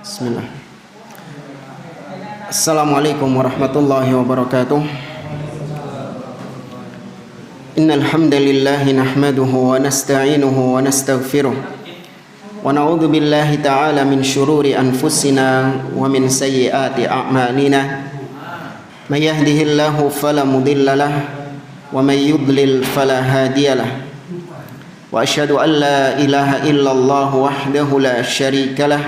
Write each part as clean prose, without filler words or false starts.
Bismillah. Assalamualaikum warahmatullahi wabarakatuh. Innal hamdalillah nahmaduhu wa nasta'inuhu wa nastaghfiruh wa na'udzu billahi ta'ala min shururi anfusina wa min sayyiati a'malina. May yahdihillahu fala mudilla lahu wa may yudlil fala hadiyalah. Wa asyhadu an la ilaha illallah wahdahu la syarika lah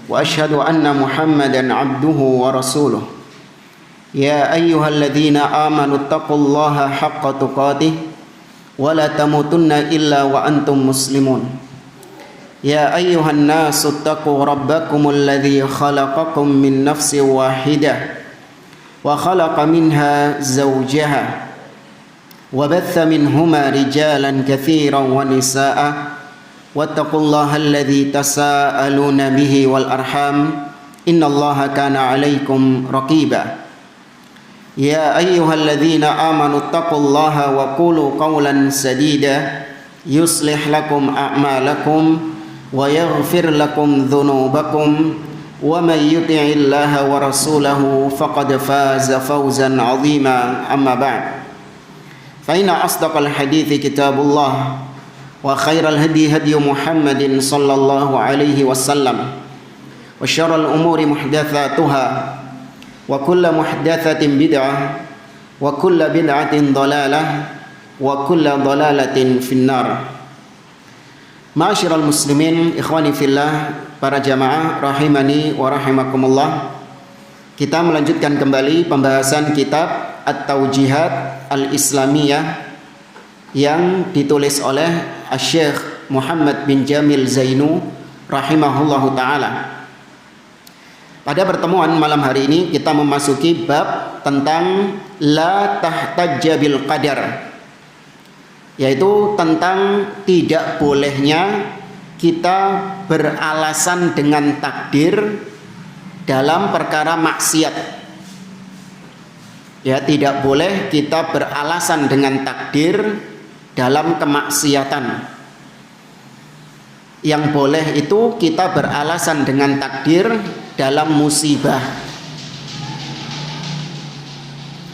wa asyhadu anna Muhammadan abduhu wa rasuluh. Ya ayyuhalladzina amanu taqullaha haqqa tuqatih wa la tamutunna illa wa antum muslimun. Ya ayyuhan nasu taqu rabbakumul ladzi khalaqakum min nafsin wahidah wa khalaqa minha zawjaha wa batha minhuma rijalan katsiran wa nisaa'a wattaqullaha alladzi tasaaluna bihi wal arham innallaha kana 'alaikum raqiba. Ya ayyuhalladzina amanu taqullaha wa qulu qawlan sadida yuslih lakum a'malakum wa yaghfir lakum dhunubakum wa may yuti'illaha wa rasulahu faqad faza fawzan 'azima. Amma ba'd, fa inna asdaqal hadithi kitabullah wa khairal hadi hadi Muhammadin sallallahu alaihi wasallam wa syarrul umuri muhdatsatuha wa kullu muhdatsatin bid'ah wa kullu bid'atin dhalalah wa kullu dhalalatin finnar. Ma'asyiral muslimin, ikhwani fillah, para jamaah rahimani wa rahimakumullah. Kita melanjutkan kembali pembahasan kitab At-Taujihat Al-Islamiyah yang ditulis oleh Syekh Muhammad bin Jamil Zainu rahimahullahu taala. Pada pertemuan malam hari ini kita memasuki bab tentang la tahtajja bil qadar, yaitu tentang tidak bolehnya kita beralasan dengan takdir dalam perkara maksiat. Ya, tidak boleh kita beralasan dengan takdir dalam kemaksiatan. Yang boleh itu kita beralasan dengan takdir dalam musibah.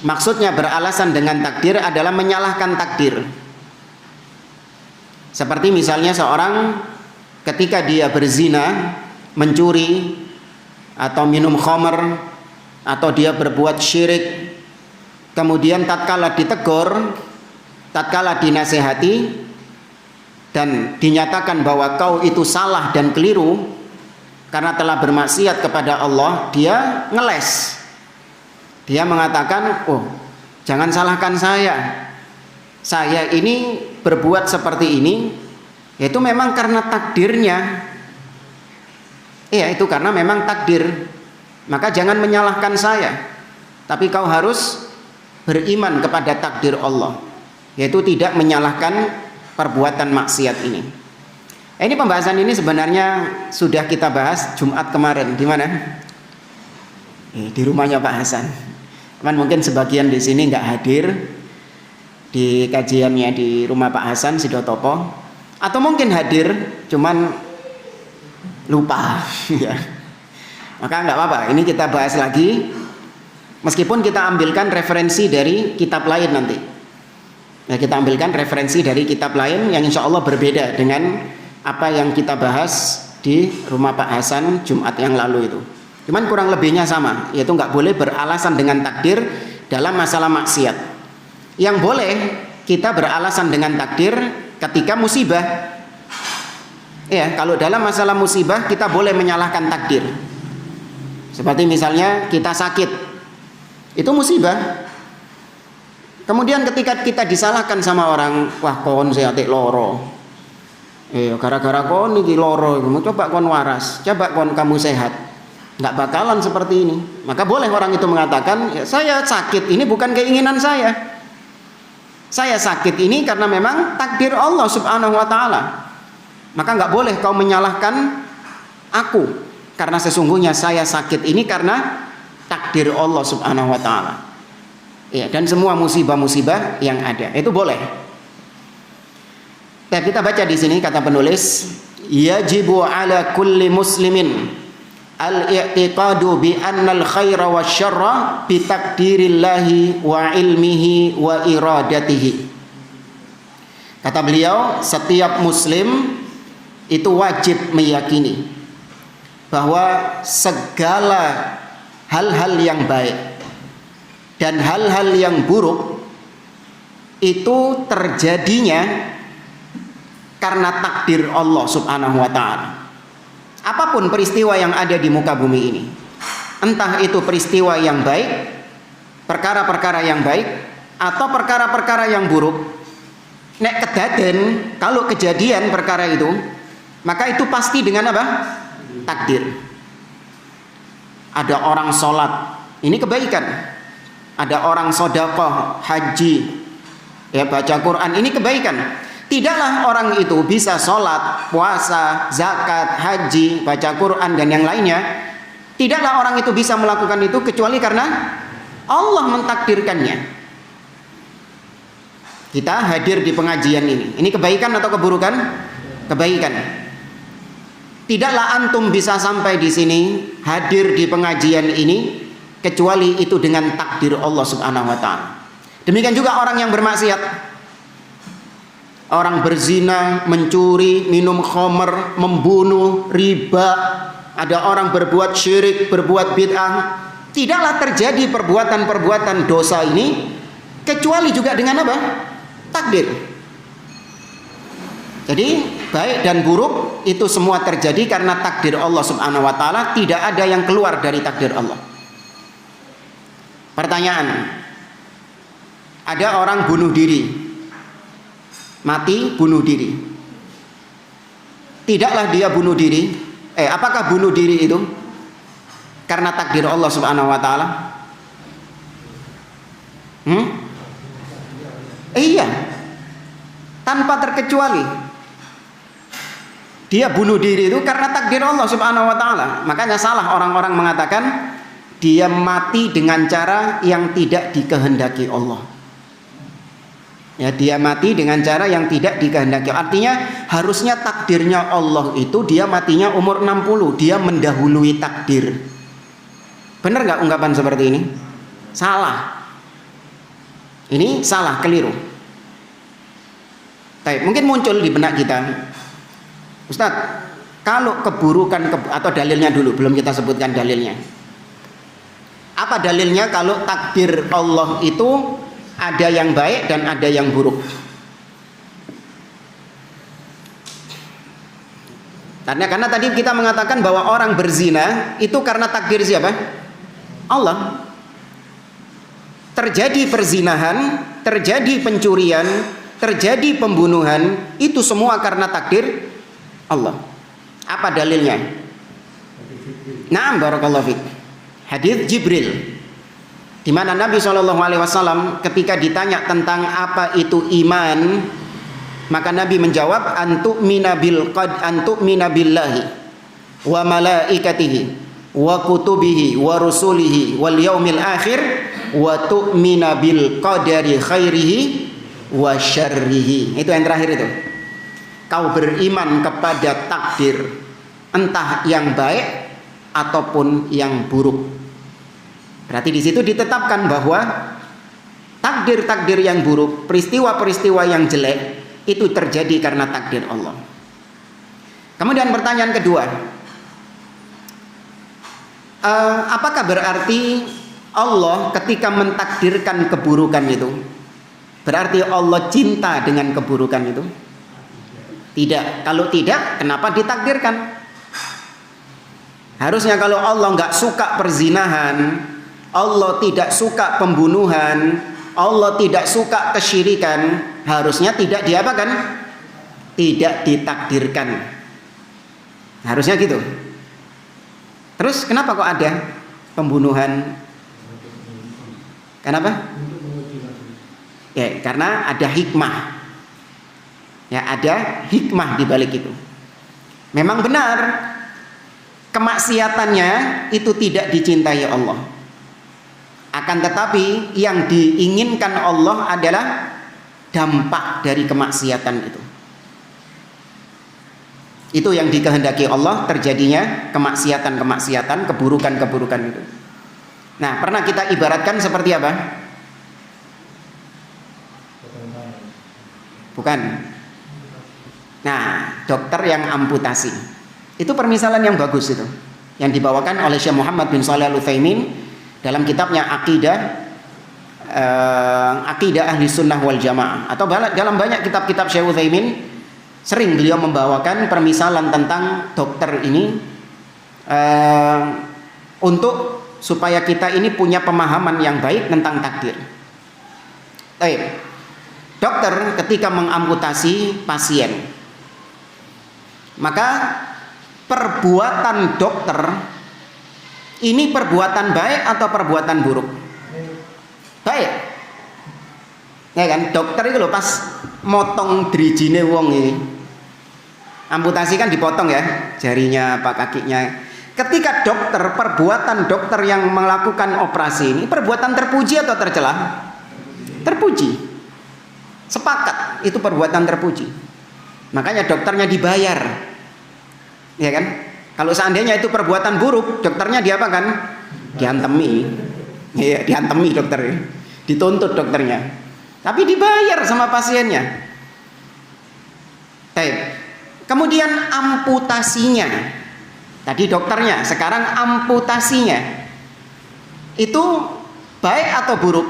Maksudnya beralasan dengan takdir adalah menyalahkan takdir. Seperti misalnya seorang ketika dia berzina, mencuri, atau minum khamr, atau dia berbuat syirik, kemudian tatkala ditegur, tatkala dinasehati dan dinyatakan bahwa kau itu salah dan keliru karena telah bermaksiat kepada Allah, dia ngeles. Dia mengatakan, oh, jangan salahkan saya. Saya ini berbuat seperti ini, itu memang karena takdirnya. Iya, itu karena memang takdir. Maka jangan menyalahkan saya. Tapi kau harus beriman kepada takdir Allah, yaitu tidak menyalahkan perbuatan maksiat ini. Ini pembahasan ini sebenarnya sudah kita bahas Jumat kemarin. Di mana? Di rumahnya Pak Hasan. Cuman mungkin sebagian di sini nggak hadir di kajiannya di rumah Pak Hasan Sidotopo, atau mungkin hadir cuman lupa. Maka nggak apa-apa. Ini kita bahas lagi, meskipun kita ambilkan referensi dari kitab lain nanti. Ya, kita ambilkan referensi dari kitab lain yang insya Allah berbeda dengan apa yang kita bahas di rumah Pak Hasan Jumat yang lalu itu. Cuman kurang lebihnya sama, yaitu nggak boleh beralasan dengan takdir dalam masalah maksiat. Yang boleh kita beralasan dengan takdir ketika musibah. Ya, kalau dalam masalah musibah kita boleh menyalahkan takdir. Seperti misalnya kita sakit, itu musibah. Kemudian ketika kita disalahkan sama orang, wah kon seatik loro, gara-gara kon iki loro, coba kon waras, coba kon kamu sehat, nggak bakalan seperti ini. Maka boleh orang itu mengatakan, ya, saya sakit ini bukan keinginan saya. Saya sakit ini karena memang takdir Allah subhanahu wa ta'ala. Maka nggak boleh kau menyalahkan aku, karena sesungguhnya saya sakit ini karena takdir Allah subhanahu wa ta'ala. Ya, dan semua musibah-musibah yang ada itu boleh. Kita baca di sini kata penulis, yajibu ala kulli muslimin al-i'tiqadu bi annal khaira wasyarra bi takdirillahi wa ilmihi wa iradatihi. Kata beliau, setiap muslim itu wajib meyakini bahwa segala hal-hal yang baik dan hal-hal yang buruk itu terjadinya karena takdir Allah Subhanahu wa ta'ala. Apapun peristiwa yang ada di muka bumi ini, entah itu peristiwa yang baik, perkara-perkara yang baik, atau perkara-perkara yang buruk, nek kedaden, kalau kejadian perkara itu, maka itu pasti dengan apa? Takdir. Ada orang sholat, ini kebaikan. Ada orang sedekah, haji, ya baca Quran, ini kebaikan. Tidaklah orang itu bisa sholat, puasa, zakat, haji, baca Quran dan yang lainnya. Tidaklah orang itu bisa melakukan itu kecuali karena Allah mentakdirkannya. Kita hadir di pengajian ini. Ini kebaikan atau keburukan? Kebaikan. Tidaklah antum bisa sampai di sini, hadir di pengajian ini kecuali itu dengan takdir Allah Subhanahu wa ta'ala. Demikian juga orang yang bermaksiat. Orang berzina, mencuri, minum khamr, membunuh, riba, ada orang berbuat syirik, berbuat bid'ah. Tidaklah terjadi perbuatan-perbuatan dosa ini kecuali juga dengan apa? Takdir. Jadi baik dan buruk itu semua terjadi karena takdir Allah Subhanahu wa ta'ala. Tidak ada yang keluar dari takdir Allah. Pertanyaan, ada orang bunuh diri, mati bunuh diri. Tidaklah dia bunuh diri. Apakah bunuh diri itu karena takdir Allah Subhanahu wa ta'ala? Iya, tanpa terkecuali. Dia bunuh diri itu karena takdir Allah Subhanahu wa ta'ala. Makanya salah orang-orang mengatakan dia mati dengan cara yang tidak dikehendaki Allah. Ya, dia mati dengan cara yang tidak dikehendaki. Artinya harusnya takdirnya Allah itu dia matinya umur 60, dia mendahului takdir. Benar nggak ungkapan seperti ini? Salah. Ini salah, keliru. Baik, mungkin muncul di benak kita, Ustadz, kalau keburukan atau dalilnya dulu, belum kita sebutkan dalilnya. Apa dalilnya kalau takdir Allah itu ada yang baik dan ada yang buruk? Karena tadi kita mengatakan bahwa orang berzina itu karena takdir siapa? Allah. Terjadi perzinahan, terjadi pencurian, terjadi pembunuhan, itu semua karena takdir Allah. Apa dalilnya? Naam, barakallahu fiik. Hadis Jibril, di mana Nabi SAW ketika ditanya tentang apa itu iman, maka Nabi menjawab, antu'mina billahi wa malaikatihi wa kutubihi wa rusulihi wal yaumil akhir wa tu'mina bil qadari khairihi wa syarrihi. Itu yang terakhir itu. Kau beriman kepada takdir, entah yang baik ataupun yang buruk. Berarti di situ ditetapkan bahwa takdir-takdir yang buruk, peristiwa-peristiwa yang jelek itu terjadi karena takdir Allah. Kemudian pertanyaan kedua, apakah berarti Allah ketika mentakdirkan keburukan itu, berarti Allah cinta dengan keburukan itu? Tidak. Kalau tidak, kenapa ditakdirkan? Harusnya kalau Allah nggak suka perzinahan, Allah tidak suka pembunuhan, Allah tidak suka kesyirikan, harusnya tidak diapakan? Tidak ditakdirkan. Harusnya gitu. Terus kenapa kok ada pembunuhan? Kenapa? Ya, karena ada hikmah. Ya, ada hikmah di balik itu. Memang benar kemaksiatannya itu tidak dicintai Allah. Akan tetapi yang diinginkan Allah adalah dampak dari kemaksiatan itu. Itu yang dikehendaki Allah, terjadinya kemaksiatan-kemaksiatan, keburukan-keburukan itu. Nah, pernah kita ibaratkan seperti apa? Bukan. Nah, dokter yang amputasi. Itu permisalan yang bagus itu, yang dibawakan oleh Syekh Muhammad bin Shalih Al-Utsaimin dalam kitabnya Aqidah Ahli Sunnah wal Jamaah, atau dalam banyak kitab-kitab Syekh Utsaimin sering beliau membawakan permisalan tentang dokter ini untuk supaya kita ini punya pemahaman yang baik tentang takdir. Baik. Dokter ketika mengamputasi pasien, maka perbuatan dokter ini perbuatan baik atau perbuatan buruk? Baik. Ya kan, dokter itu loh pas motong drijine wong ini. Amputasi kan dipotong ya, jarinya apa kakinya. Ketika dokter, perbuatan dokter yang melakukan operasi ini perbuatan terpuji atau tercela? Terpuji. Sepakat, itu perbuatan terpuji. Makanya dokternya dibayar. Ya kan? Kalau seandainya itu perbuatan buruk, dokternya diapakan? Diantemi. Ya, diantemi dokter. Dituntut dokternya. Tapi dibayar sama pasiennya. Baik. Kemudian amputasinya. Tadi dokternya, sekarang amputasinya. Itu baik atau buruk?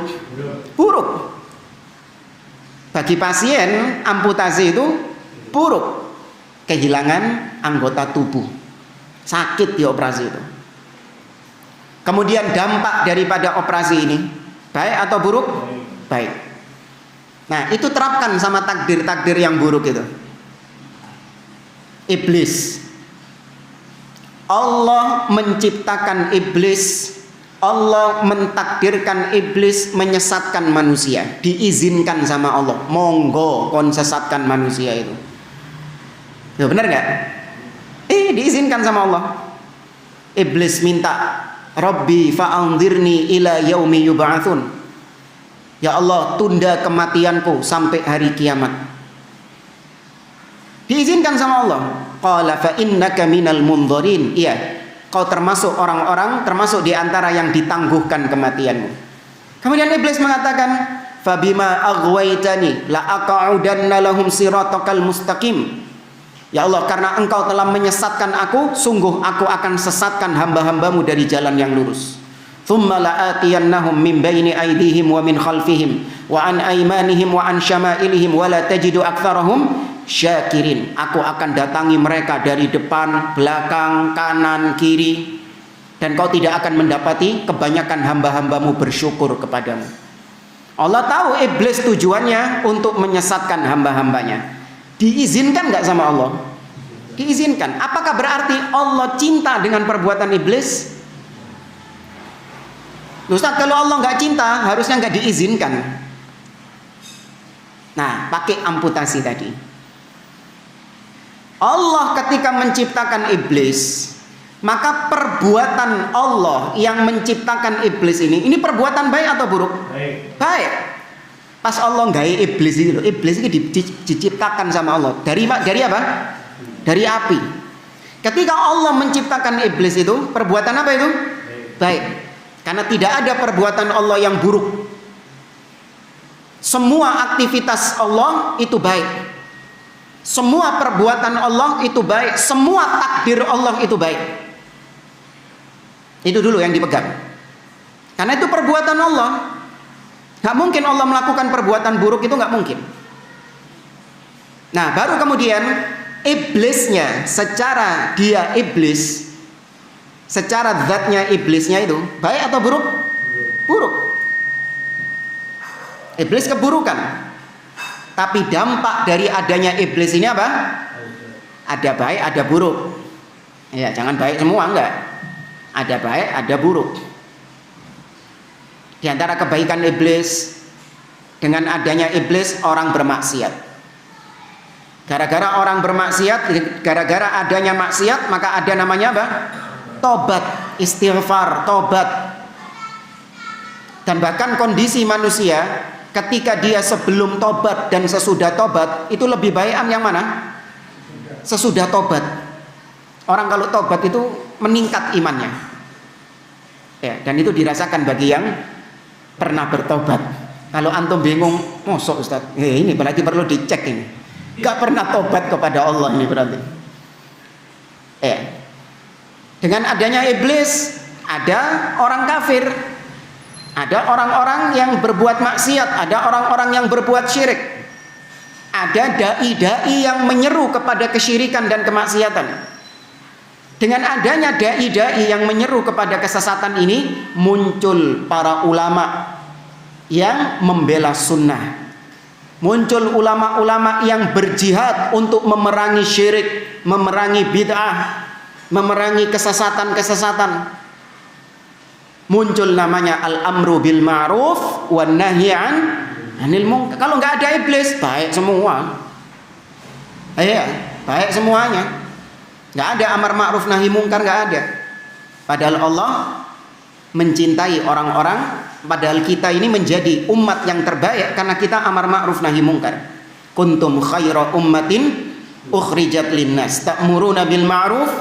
Buruk. Bagi pasien, amputasi itu buruk. Kehilangan anggota tubuh. Sakit di operasi itu. Kemudian dampak daripada operasi ini, baik atau buruk? Baik. Nah, itu terapkan sama takdir-takdir yang buruk itu. Iblis. Allah menciptakan iblis, Allah mentakdirkan iblis menyesatkan manusia, diizinkan sama Allah. Monggo kon sesatkan manusia itu. Ya benar nggak? Diizinkan sama Allah. Iblis minta, Rabbi fa'anzirni ila yaumi yub'atsun. Ya Allah, tunda kematianku sampai hari kiamat. Diizinkan sama Allah. Qala fa innaka minal mundzirin. Iya, kau termasuk orang-orang, termasuk di antara yang ditangguhkan kematianmu. Kemudian iblis mengatakan, fabima aghwaytani la aq'udanna lahum siratakal mustaqim. Ya Allah, karena engkau telah menyesatkan aku, sungguh aku akan sesatkan hamba-hambamu dari jalan yang lurus. Thumma la'atiyannahum min baini aydihim wa min khalfihim wa an aymanihim wa an syama'ilihim wa la tajidu aktsarahum syakirin. Aku akan datangi mereka dari depan, belakang, kanan, kiri, dan kau tidak akan mendapati kebanyakan hamba-hambamu bersyukur kepadamu. Allah tahu iblis tujuannya untuk menyesatkan hamba-hambanya. Diizinkan nggak sama Allah? Diizinkan. Apakah berarti Allah cinta dengan perbuatan iblis? Ustaz, kalau Allah nggak cinta, harusnya nggak diizinkan. Nah, pakai amputasi tadi. Allah ketika menciptakan iblis, maka perbuatan Allah yang menciptakan iblis ini perbuatan baik atau buruk? Baik. Baik. Pas Allah gawe iblis itu, iblis itu diciptakan sama Allah. Dari apa? Dari api. Ketika Allah menciptakan iblis itu, perbuatan apa itu? Baik. Karena tidak ada perbuatan Allah yang buruk. Semua aktivitas Allah itu baik. Semua perbuatan Allah itu baik. Semua takdir Allah itu baik. Itu dulu yang dipegang. Karena itu perbuatan Allah. Gak mungkin Allah melakukan perbuatan buruk, itu gak mungkin. Nah, baru kemudian iblisnya, secara dia iblis, secara zatnya iblisnya itu baik atau buruk? Buruk. Iblis keburukan. Tapi dampak dari adanya iblis ini apa? Ada baik, ada buruk. Ya, jangan baik semua, enggak. Ada baik, ada buruk. Di antara kebaikan iblis, dengan adanya iblis orang bermaksiat. Gara-gara orang bermaksiat, gara-gara adanya maksiat, maka ada namanya apa? Tobat, istighfar, tobat. Dan bahkan kondisi manusia ketika dia sebelum tobat dan sesudah tobat itu lebih baik yang mana? sesudah tobat. Orang kalau tobat itu meningkat imannya. Ya, dan itu dirasakan bagi yang pernah bertobat. Kalau antum bingung, mosok Ustaz, ini berarti perlu dicek ini. Gak pernah tobat kepada Allah ini berarti. Dengan adanya iblis, ada orang kafir, ada orang-orang yang berbuat maksiat, ada orang-orang yang berbuat syirik, ada dai-dai yang menyeru kepada kesyirikan dan kemaksiatan. Dengan adanya dai-dai yang menyeru kepada kesesatan ini, muncul para ulama yang membela sunnah, muncul ulama-ulama yang berjihad untuk memerangi syirik, memerangi bid'ah, memerangi kesesatan-kesesatan. Muncul namanya al-amru bil ma'ruf wan nahyi anil munkar. Kalau nggak ada iblis, baik semua. Baik semuanya. Nggak ada amar ma'ruf nahi mungkar, nggak ada. Padahal Allah mencintai orang-orang, padahal kita ini menjadi umat yang terbaik karena kita amar ma'ruf nahi mungkar. Kuntum khaira ummatin ukhrijat linnas ta'muruna bil ma'ruf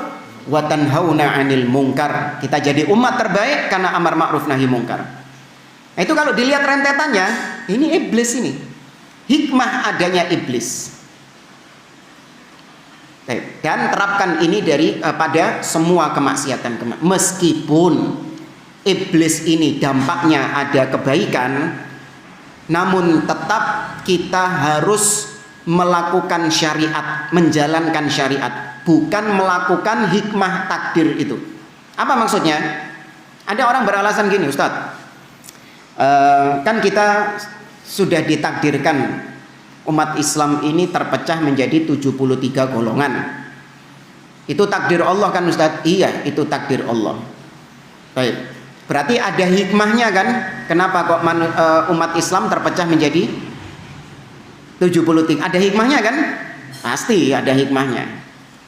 wa tanhauna 'anil munkar. Kita jadi umat terbaik karena amar ma'ruf nahi mungkar. Nah, itu kalau dilihat rentetannya, ini iblis ini. Hikmah adanya iblis. Dan terapkan ini pada semua kemaksiatan. Meskipun iblis ini dampaknya ada kebaikan, namun tetap kita harus melakukan syariat, menjalankan syariat, bukan melakukan hikmah takdir itu. Apa maksudnya? Ada orang beralasan gini, Ustadz, kan kita sudah ditakdirkan umat Islam ini terpecah menjadi 73 golongan. Itu takdir Allah kan Ustadz? Iya, itu takdir Allah. Baik, berarti ada hikmahnya kan? Kenapa kok umat Islam terpecah menjadi 73? Ada hikmahnya kan? Pasti ada hikmahnya.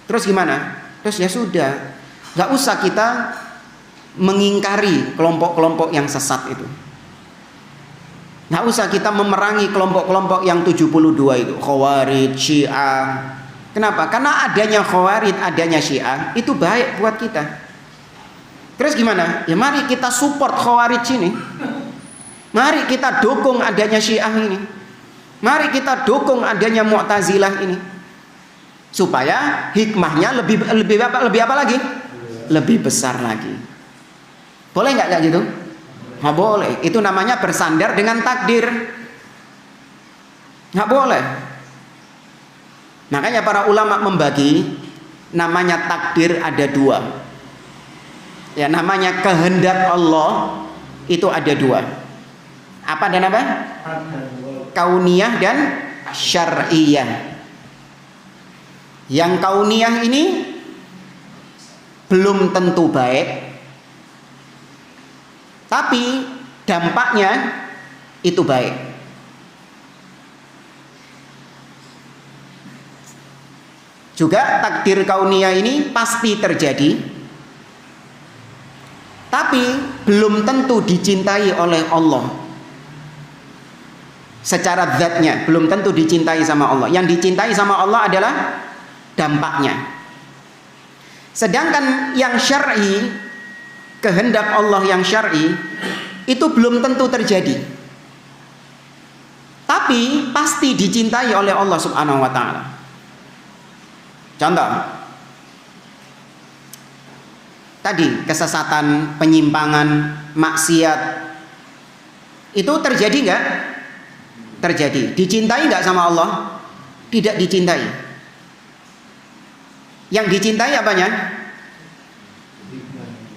Terus gimana? Terus ya sudah, gak usah kita mengingkari kelompok-kelompok yang sesat itu. Nggak usah kita memerangi kelompok-kelompok yang 72 itu, Khawarij, Syiah. Kenapa? Karena adanya Khawarij, adanya Syiah itu baik buat kita. Terus gimana? Ya mari kita support Khawarij ini. Mari kita dukung adanya Syiah ini. Mari kita dukung adanya Mu'tazilah ini. Supaya hikmahnya lebih apa lagi? Lebih besar lagi. Boleh nggak kayak gitu? Nggak boleh. Itu namanya bersandar dengan takdir. Nggak boleh. Makanya para ulama membagi, namanya takdir ada dua. Ya, namanya kehendak Allah itu ada dua. Apa dan apa? Kauniyah dan syar'iyah. Yang kauniyah ini belum tentu baik, tapi dampaknya itu baik. Juga takdir kauniyah ini pasti terjadi, tapi belum tentu dicintai oleh Allah. Secara zatnya belum tentu dicintai sama Allah. Yang dicintai sama Allah adalah dampaknya. Sedangkan yang syar'i, kehendak Allah yang syar'i itu belum tentu terjadi, tapi pasti dicintai oleh Allah Subhanahu wa ta'ala. Contoh tadi, kesesatan, penyimpangan, maksiat itu terjadi nggak? Terjadi. Dicintai nggak sama Allah? Tidak dicintai. Yang dicintai apanya?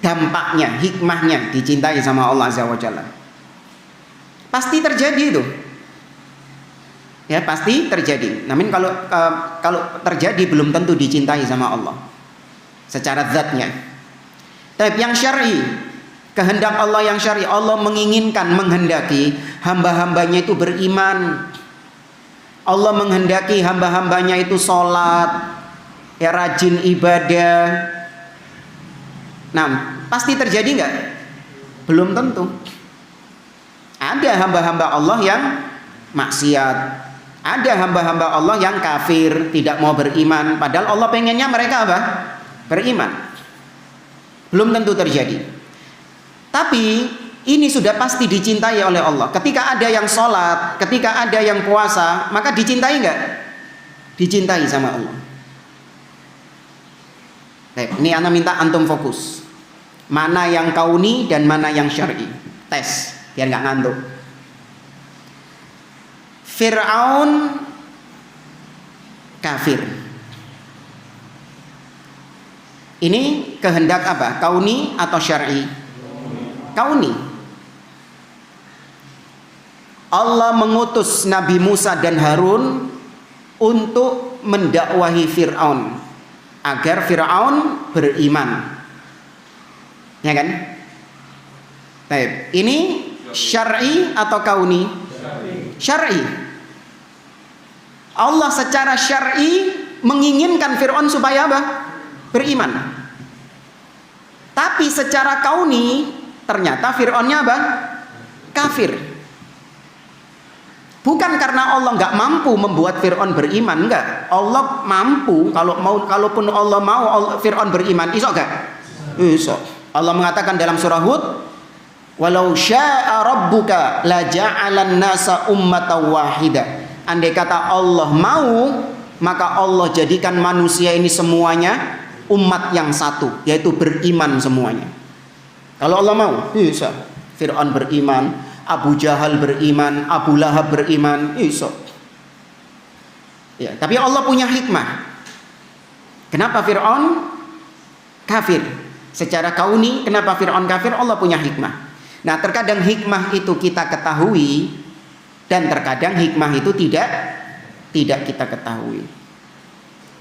Dampaknya, hikmahnya, dicintai sama Allah Azza wa Jalla. Pasti terjadi itu. Ya, pasti terjadi. Namun kalau terjadi belum tentu dicintai sama Allah secara zatnya. Tapi yang syar'i, kehendak Allah yang syar'i, Allah menginginkan, menghendaki hamba-hambanya itu beriman. Allah menghendaki hamba-hambanya itu sholat, ya, rajin ibadah. Nah, pasti terjadi nggak? Belum tentu. Ada hamba-hamba Allah yang maksiat, Ada hamba-hamba Allah yang kafir, tidak mau beriman, padahal Allah pengennya mereka apa? Beriman. Belum tentu terjadi. Tapi ini sudah pasti dicintai oleh Allah. Ketika ada yang sholat, ketika ada yang puasa, maka dicintai enggak? Dicintai sama Allah. Baik, ini ana minta antum fokus. Mana yang kauni dan mana yang syar'i. Tes, biar nggak ngantuk. Fir'aun kafir. Ini kehendak apa? Kauni atau syar'i? Kauni. Allah mengutus Nabi Musa dan Harun untuk mendakwahi Fir'aun agar Fir'aun beriman. Ya kan? Baik, ini syar'i atau kauni? Syar'i. Allah secara syar'i menginginkan Fir'aun supaya apa? Beriman. Tapi secara kauni ternyata Fir'aunnya apa? Kafir. Bukan karena Allah nggak mampu membuat Fir'aun beriman, enggak. Allah mampu, kalaupun Allah mau Fir'aun beriman, iso enggak? Iso. Allah mengatakan dalam surah Hud, walau syaa rabbuka la ja'alan nasa ummatan wahida. Andai kata Allah mau, maka Allah jadikan manusia ini semuanya umat yang satu, yaitu beriman semuanya. Kalau Allah mau, bisa. Fir'aun beriman, Abu Jahal beriman, Abu Lahab beriman, bisa. Ya, tapi Allah punya hikmah. Kenapa Fir'aun kafir? Secara kauni, kenapa Fir'aun kafir? Allah punya hikmah. Nah, terkadang hikmah itu kita ketahui, dan terkadang hikmah itu tidak kita ketahui.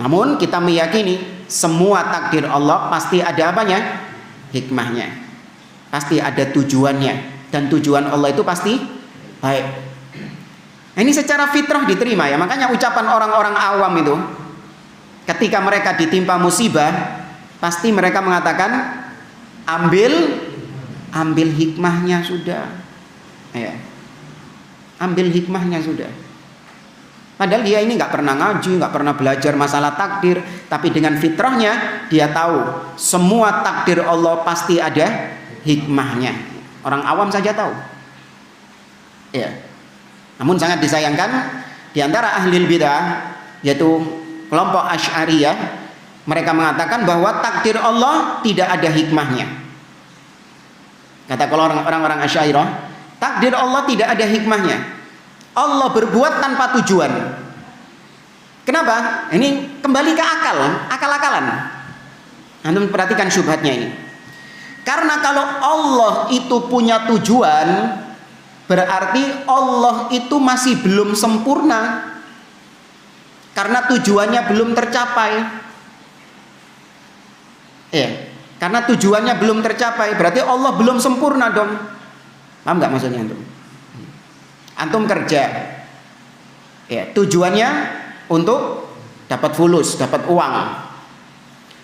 Namun kita meyakini semua takdir Allah pasti ada apanya? Hikmahnya. Pasti ada tujuannya, dan tujuan Allah itu pasti baik. Nah, ini secara fitrah diterima ya. Makanya ucapan orang-orang awam itu ketika mereka ditimpa musibah, pasti mereka mengatakan ambil hikmahnya sudah. Ya. Ambil hikmahnya sudah. Padahal dia ini nggak pernah ngaji, nggak pernah belajar masalah takdir, tapi dengan fitrahnya dia tahu semua takdir Allah pasti ada hikmahnya. Orang awam saja tahu. Ya. Namun sangat disayangkan di antara ahli bidah, yaitu kelompok Asy'ariyah, mereka mengatakan bahwa takdir Allah tidak ada hikmahnya. Kata kalau orang-orang Asy'ariyah, takdir Allah tidak ada hikmahnya. Allah berbuat tanpa tujuan. Kenapa? Ini kembali ke akal-akalan. Antum perhatikan syubhatnya ini. Karena kalau Allah itu punya tujuan, berarti Allah itu masih belum sempurna. Karena tujuannya belum tercapai. Karena tujuannya belum tercapai, berarti Allah belum sempurna dong. Paham nggak maksudnya antum? Antum kerja, ya tujuannya untuk dapat fulus, dapat uang.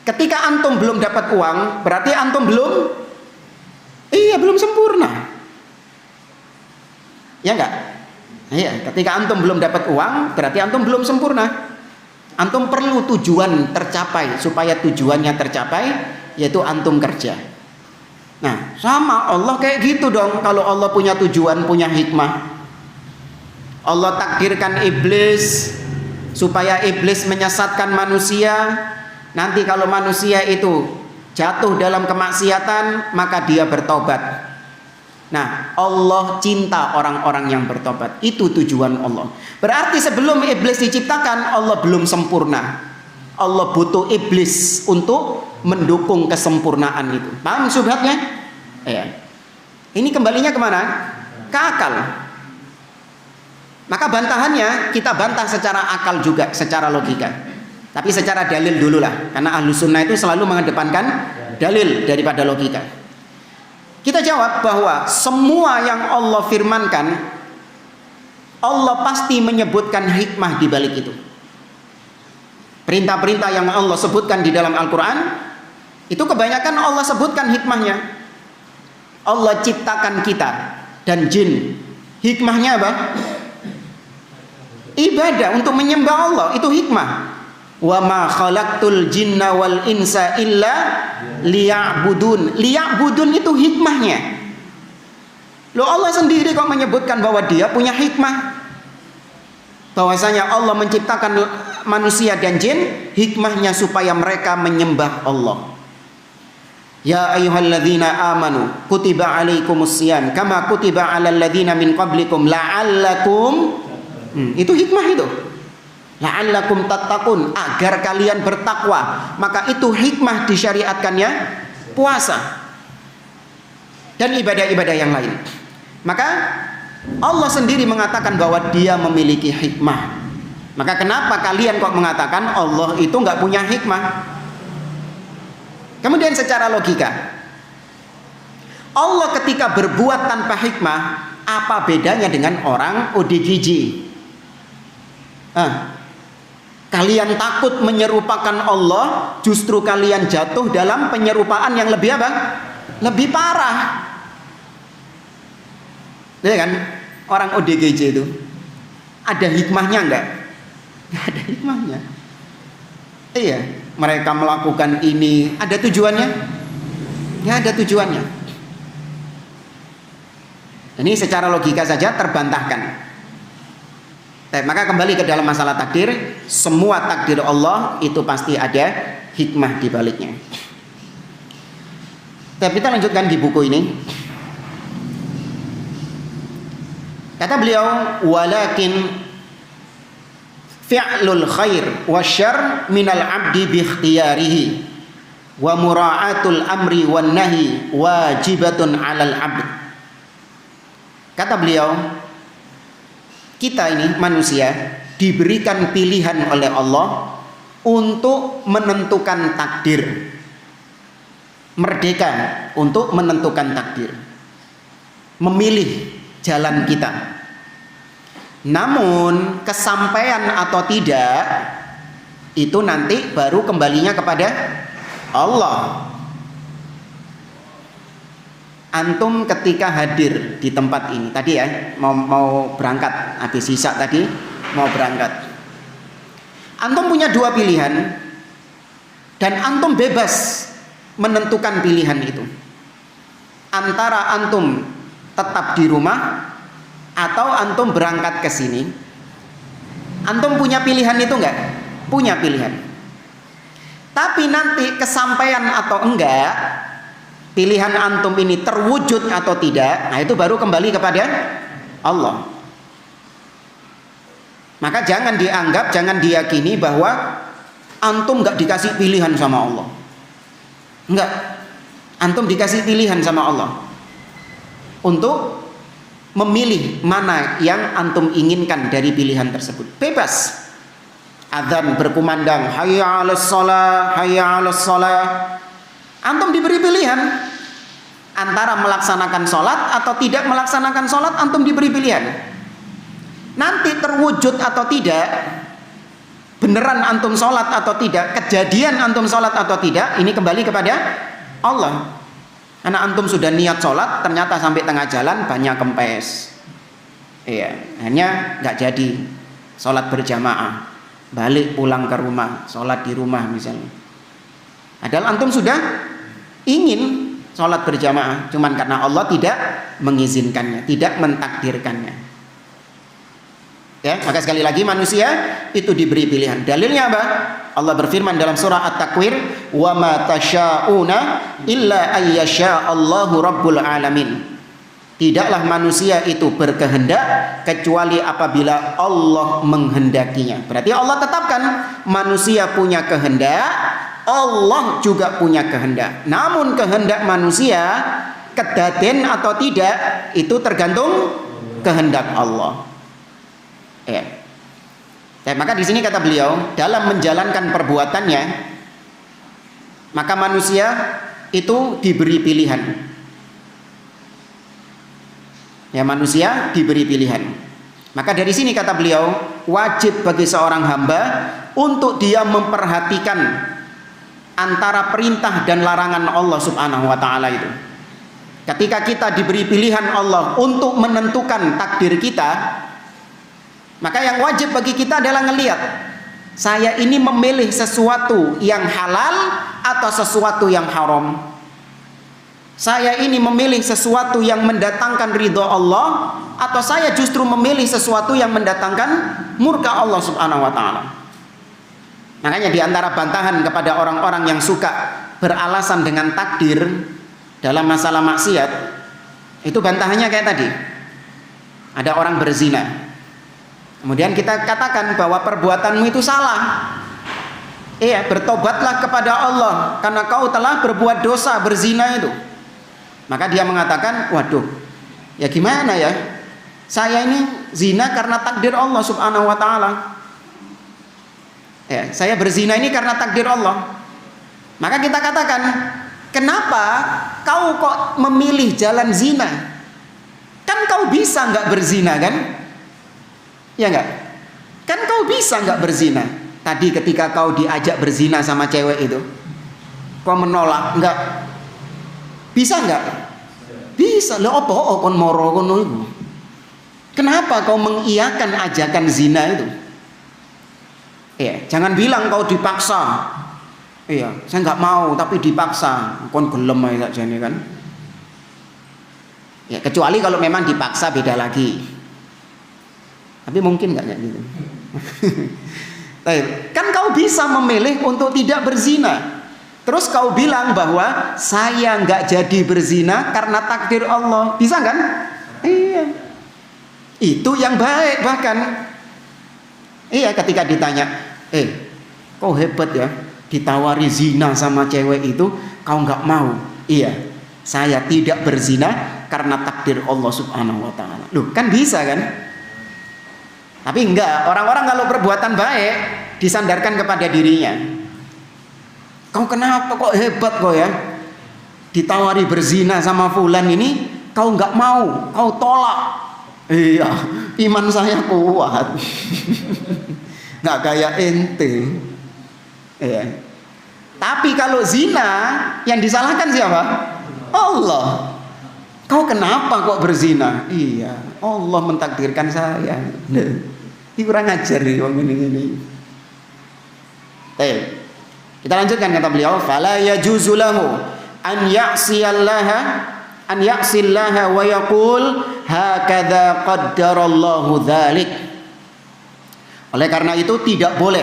Ketika antum belum dapat uang, berarti antum belum sempurna. Ya enggak? Iya, ketika antum belum dapat uang, berarti antum belum sempurna. Antum perlu tujuan tercapai, supaya tujuannya tercapai, yaitu antum kerja. Nah, sama Allah kayak gitu dong. Kalau Allah punya tujuan, punya hikmah, Allah takdirkan iblis supaya iblis menyesatkan manusia. Nanti kalau manusia itu jatuh dalam kemaksiatan, maka dia bertobat. Nah, Allah cinta orang-orang yang bertobat. Itu tujuan Allah. Berarti sebelum iblis diciptakan, Allah belum sempurna. Allah butuh iblis untuk mendukung kesempurnaan itu. Paham subhatnya? Ya. Ini kembalinya kemana? Ke akal. Maka bantahannya kita bantah secara akal juga, secara logika. Tapi secara dalil dulu lah. Karena ahlu sunnah itu selalu mengedepankan dalil daripada logika. Kita jawab bahwa semua yang Allah firmankan, Allah pasti menyebutkan hikmah di balik itu. Perintah-perintah yang Allah sebutkan di dalam Al-Quran, itu kebanyakan Allah sebutkan hikmahnya. Allah ciptakan kita dan jin. Hikmahnya apa? ibadah, untuk menyembah Allah, itu hikmah. Wa ma khalaqtul jinna wal insa illa liya'budun. Liya'budun itu hikmahnya. Loh, Allah sendiri kok menyebutkan bahwa dia punya hikmah. Bahwasanya Allah menciptakan manusia dan jin, hikmahnya supaya mereka menyembah Allah. Ya ayyuhalladzina amanu kutiba alaikumusiyam kama kutiba alal ladzina min qablikum la'allakum. Itu hikmah itu. La'allakum tattaqun, agar kalian bertakwa. Maka itu hikmah disyariatkannya puasa dan ibadah-ibadah yang lain. Maka Allah sendiri mengatakan bahwa dia memiliki hikmah. Maka kenapa kalian kok mengatakan Allah itu nggak punya hikmah? Kemudian secara logika, Allah ketika berbuat tanpa hikmah, apa bedanya dengan orang ODGJ? Kalian takut menyerupakan Allah, justru kalian jatuh dalam penyerupaan yang lebih apa? Lebih parah. Ya kan? Orang ODGJ itu ada hikmahnya enggak? Enggak ada hikmahnya. Iya, mereka melakukan ini ada tujuannya? Enggak ada tujuannya. Ini secara logika saja terbantahkan. Maka kembali ke dalam masalah takdir, semua takdir Allah itu pasti ada hikmah di baliknya. Tapi kita lanjutkan di buku ini. Kata beliau, walakin fi'lul khair wasyarr minal abdi bi ikhtiyarihi wa mura'atul amri wan nahi wajibatun 'alal 'abd. Kata beliau, kita ini manusia diberikan pilihan oleh Allah untuk menentukan takdir. Merdeka untuk menentukan takdir. Memilih jalan kita. Namun kesampaian atau tidak itu nanti baru kembalinya kepada Allah. Antum ketika hadir di tempat ini tadi ya, mau berangkat habis sisa tadi mau berangkat. Antum punya dua pilihan dan antum bebas menentukan pilihan itu. Antara antum tetap di rumah atau antum berangkat ke sini. Antum punya pilihan itu enggak? Punya pilihan. Tapi nanti kesampaian atau enggak, pilihan antum ini terwujud atau tidak, nah itu baru kembali kepada Allah. Maka jangan dianggap, jangan diyakini bahwa antum enggak dikasih pilihan sama Allah. Enggak. Antum dikasih pilihan sama Allah untuk memilih mana yang antum inginkan dari pilihan tersebut. Bebas. Adzan berkumandang, hayya 'alas shalah, hayya 'alas shalah. Antum diberi pilihan antara melaksanakan sholat atau tidak melaksanakan sholat. Antum diberi pilihan. Nanti terwujud atau tidak, beneran antum sholat atau tidak, kejadian antum sholat atau tidak, ini kembali kepada Allah. Karena antum sudah niat sholat, ternyata sampai tengah jalan banyak kempes. Iya, hanya nggak jadi sholat berjamaah, balik pulang ke rumah, sholat di rumah misalnya. Padahal antum sudah ingin sholat berjamaah, cuman karena Allah tidak mengizinkannya, tidak mentakdirkannya. Ya, maka sekali lagi manusia itu diberi pilihan. Dalilnya apa? Allah berfirman dalam surah At-Takwir, "Wa ma tasya'una illa ayyasha Allahu rabbul alamin." Tidaklah manusia itu berkehendak kecuali apabila Allah menghendakinya. Berarti Allah tetapkan manusia punya kehendak, Allah juga punya kehendak. Namun kehendak manusia kedaden atau tidak itu tergantung kehendak Allah. Ya. Maka di sini kata beliau, dalam menjalankan perbuatannya, maka manusia itu diberi pilihan. Ya, manusia diberi pilihan. Maka dari sini kata beliau, wajib bagi seorang hamba untuk dia memperhatikan antara perintah dan larangan Allah Subhanahu wa taala itu. Ketika kita diberi pilihan Allah untuk menentukan takdir kita, Maka yang wajib bagi kita adalah ngelihat, saya ini memilih sesuatu yang halal atau sesuatu yang haram. Saya ini memilih sesuatu yang mendatangkan ridho Allah atau saya justru memilih sesuatu yang mendatangkan murka Allah Subhanahu wa taala. Makanya di antara bantahan kepada orang-orang yang suka beralasan dengan takdir dalam masalah maksiat, itu bantahannya kayak tadi. Ada orang berzina, kemudian kita katakan bahwa perbuatanmu itu salah. Iya, bertobatlah kepada Allah karena kau telah berbuat dosa berzina itu. Maka dia mengatakan, waduh, ya gimana ya? Saya ini zina karena takdir Allah Subhanahu wa taala. Ya, saya berzina ini karena takdir Allah. Maka kita katakan, kenapa kau kok memilih jalan zina? Kan kau bisa nggak berzina kan? Ya nggak? Kan kau bisa nggak berzina? Tadi ketika kau diajak berzina sama cewek itu, kau menolak, nggak? Bisa nggak? Bisa. Lah apa kon moro kono iku? Kenapa kau mengiyakan ajakan zina itu? Iya, jangan bilang kau dipaksa. Iya, saya nggak mau tapi dipaksa. Kon gelem ae sakjane kan. Ya, kecuali kalau memang dipaksa beda lagi. Tapi mungkin nggak gitu. Kan kau bisa memilih untuk tidak berzina. Terus kau bilang bahwa saya nggak jadi berzina karena takdir Allah. Bisa kan? Iya. Itu yang baik bahkan. Iya, ketika ditanya, kau hebat ya, ditawari zina sama cewek itu, kau nggak mau. Iya, saya tidak berzina karena takdir Allah Subhanahu wa taala. Loh, kan bisa kan? Tapi enggak, orang-orang kalau perbuatan baik disandarkan kepada dirinya. Kau kenapa kok hebat kau ya? Ditawari berzina sama fulan ini, kau nggak mau, kau tolak. Iya, iman saya kuat. Nggak kayak ente. Iya. Tapi kalau zina, yang disalahkan siapa? Allah. Kau kenapa kok berzina? Iya, Allah mentakdirkan saya. Ini kurang ajar nih orang ini. Kita lanjutkan kata beliau, fala yajuzu lahu an ya'sillaha wa yaqul hakadza qaddarallahu dzalik. Oleh karena itu tidak boleh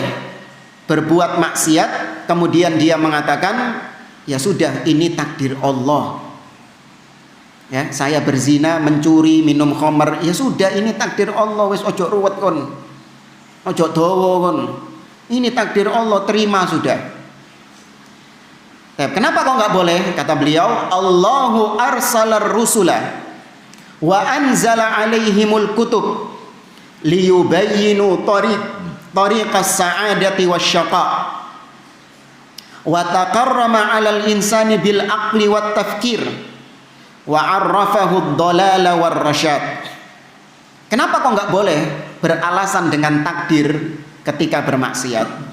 berbuat maksiat kemudian dia mengatakan, ya sudah ini takdir Allah. Ya, saya berzina, mencuri, minum khamr, ya sudah ini takdir Allah, wis ojo ruwet kon. Ojo dawa kon. Ini takdir Allah, terima sudah. Kenapa kok nggak boleh? Kata beliau, Allahu arsalar rusula wa anzala alaihimul kutub liyubayyinu tariqas sa'adati wasyaqa wa taqarrama 'alal insani bil aqli wat tafkir wa 'arrafahu ad-dhalala war rasyad. Kenapa kok nggak boleh beralasan dengan takdir ketika bermaksiat?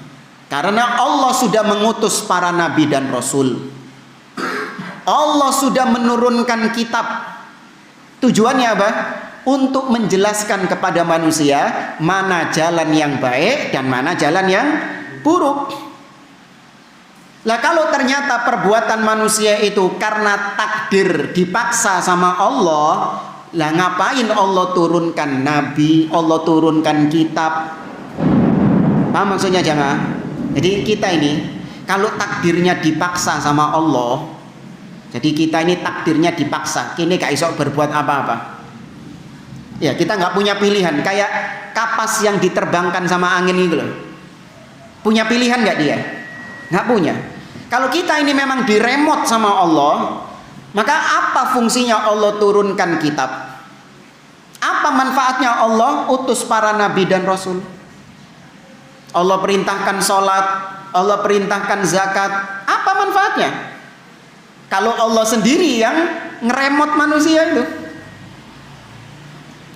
Karena Allah sudah mengutus para nabi dan rasul. Allah sudah menurunkan kitab. Tujuannya apa? Untuk menjelaskan kepada manusia mana jalan yang baik dan mana jalan yang buruk. Lah kalau ternyata perbuatan manusia itu karena takdir dipaksa sama Allah, lah ngapain Allah turunkan nabi, Allah turunkan kitab? Paham maksudnya jamaah? Jadi kita ini kalau takdirnya dipaksa sama Allah, jadi kita ini takdirnya dipaksa, kini gak iso berbuat apa-apa. Ya kita nggak punya pilihan, kayak kapas yang diterbangkan sama angin itu loh. Punya pilihan nggak dia? Nggak punya. Kalau kita ini memang diremot sama Allah, maka apa fungsinya Allah turunkan kitab? Apa manfaatnya Allah utus para nabi dan rasul? Allah perintahkan sholat, Allah perintahkan zakat. Apa manfaatnya? Kalau Allah sendiri yang ngeremot manusia itu.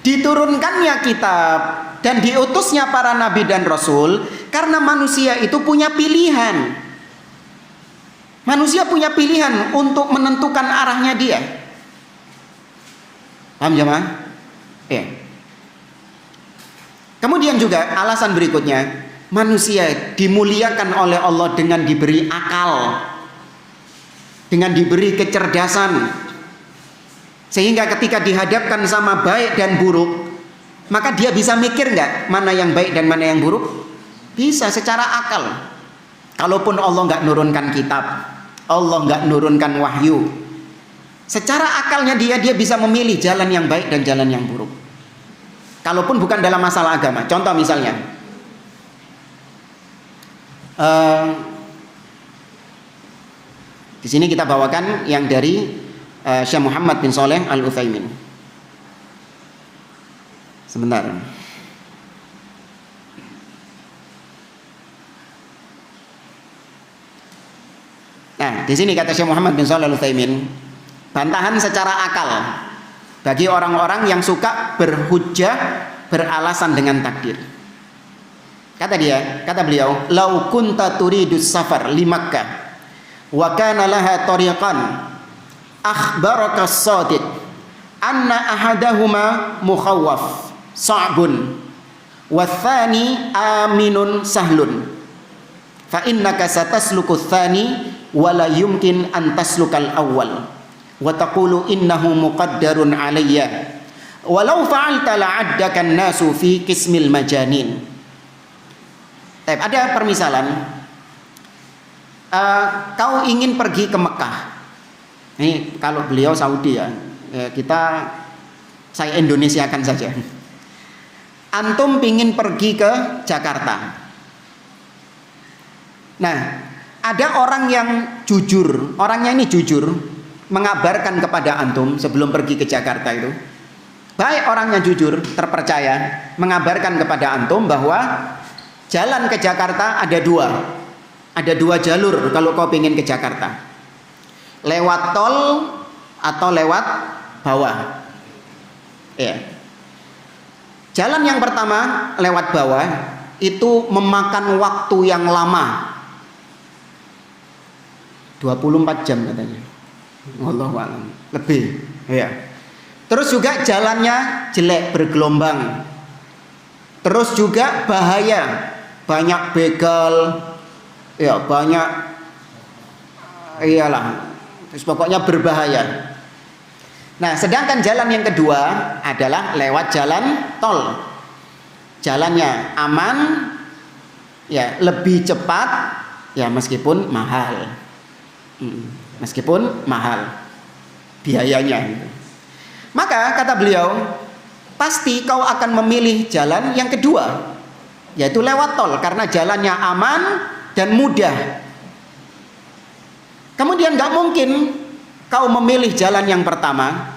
Diturunkannya kitab dan diutusnya para nabi dan rasul karena manusia itu punya pilihan. Manusia punya pilihan untuk menentukan arahnya dia. Paham jemaah? Ya. Kemudian juga alasan berikutnya, manusia dimuliakan oleh Allah dengan diberi akal, dengan diberi kecerdasan, sehingga ketika dihadapkan sama baik dan buruk, maka dia bisa mikir nggak mana yang baik dan mana yang buruk? Bisa secara akal. Kalaupun Allah nggak nurunkan kitab, Allah nggak nurunkan wahyu, secara akalnya dia bisa memilih jalan yang baik dan jalan yang buruk. Kalaupun bukan dalam masalah agama. Contoh misalnya, di sini kita bawakan yang dari Syekh Muhammad bin Shalih Al-Utsaimin. Sebentar. Nah, di sini kata Syekh Muhammad bin Shalih Al-Utsaimin, bantahan secara akal bagi orang-orang yang suka berhujjah, beralasan dengan takdir. Kata beliau, "Lau kunta turidus safar li Makkah wa kana laha tariqan akhbaraka as-sadiq anna ahadahuma mukhawwaf sa'bun wa tsani aminun sahlun fa innaka satasluku tsani wa la yumkin an taslukal awwal wa taqulu innahu muqaddarun alayya walau fa'alta la'addaka an-nasu fi qismil majanin." Ada permisalan, kau ingin pergi ke Mekah. Ini kalau beliau Saudi ya, saya Indonesiakan saja. Antum pingin pergi ke Jakarta. Nah, ada orang yang jujur, orangnya ini jujur, mengabarkan kepada antum sebelum pergi ke Jakarta itu. Baik orangnya jujur, terpercaya, mengabarkan kepada antum bahwa jalan ke Jakarta ada dua jalur kalau kau ingin ke Jakarta, lewat tol atau lewat bawah. Ya. Jalan yang pertama lewat bawah itu memakan waktu yang lama, 24 jam katanya, wallahu a'lam, lebih. Ya. Terus juga jalannya jelek, bergelombang. Terus juga bahaya, banyak begal, ya banyak, iyalah, terus pokoknya berbahaya. Nah, sedangkan jalan yang kedua adalah lewat jalan tol. Jalannya aman, ya lebih cepat, ya meskipun mahal, biayanya. Maka kata beliau, pasti kau akan memilih jalan yang kedua, yaitu lewat tol, karena jalannya aman dan mudah. Kemudian gak mungkin kau memilih jalan yang pertama,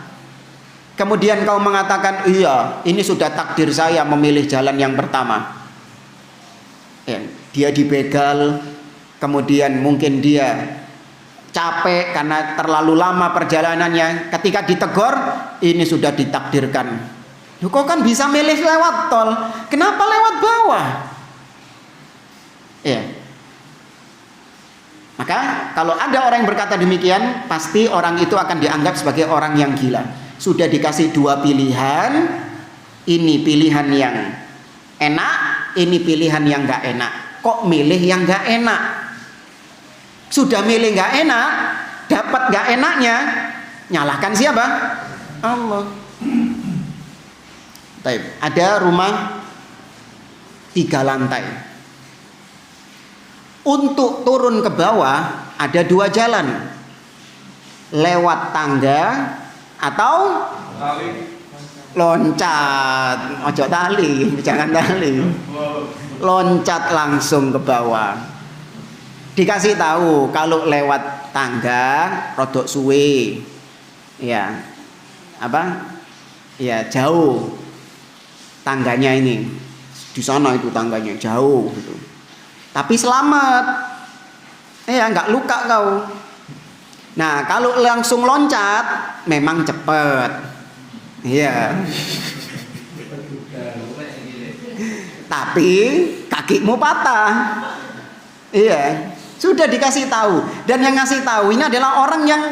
kemudian kau mengatakan, iya ini sudah takdir saya memilih jalan yang pertama. Ya, dia dibegal, kemudian mungkin dia capek karena terlalu lama perjalanannya. Ketika ditegur, ini sudah ditakdirkan. Kau kan bisa milih lewat tol, kenapa lewat bawah? Ya. Maka kalau ada orang yang berkata demikian, pasti orang itu akan dianggap sebagai orang yang gila. Sudah dikasih dua pilihan, ini pilihan yang enak, ini pilihan yang gak enak. Kok milih yang gak enak? Sudah milih gak enak, dapat gak enaknya, nyalahkan siapa? Allah. Ada rumah 3 lantai. Untuk turun ke bawah ada 2 jalan, lewat tangga atau loncat. Ojo tali, jangan tali, loncat langsung ke bawah. Dikasih tahu kalau lewat tangga rodok suwe, ya ya jauh tangganya, ini di sana itu tangganya jauh gitu. Tapi selamat, ya nggak luka kau. Nah kalau langsung loncat memang cepet, ya. Tapi kakimu patah, iya. Sudah dikasih tahu, dan yang ngasih tahu ini adalah orang yang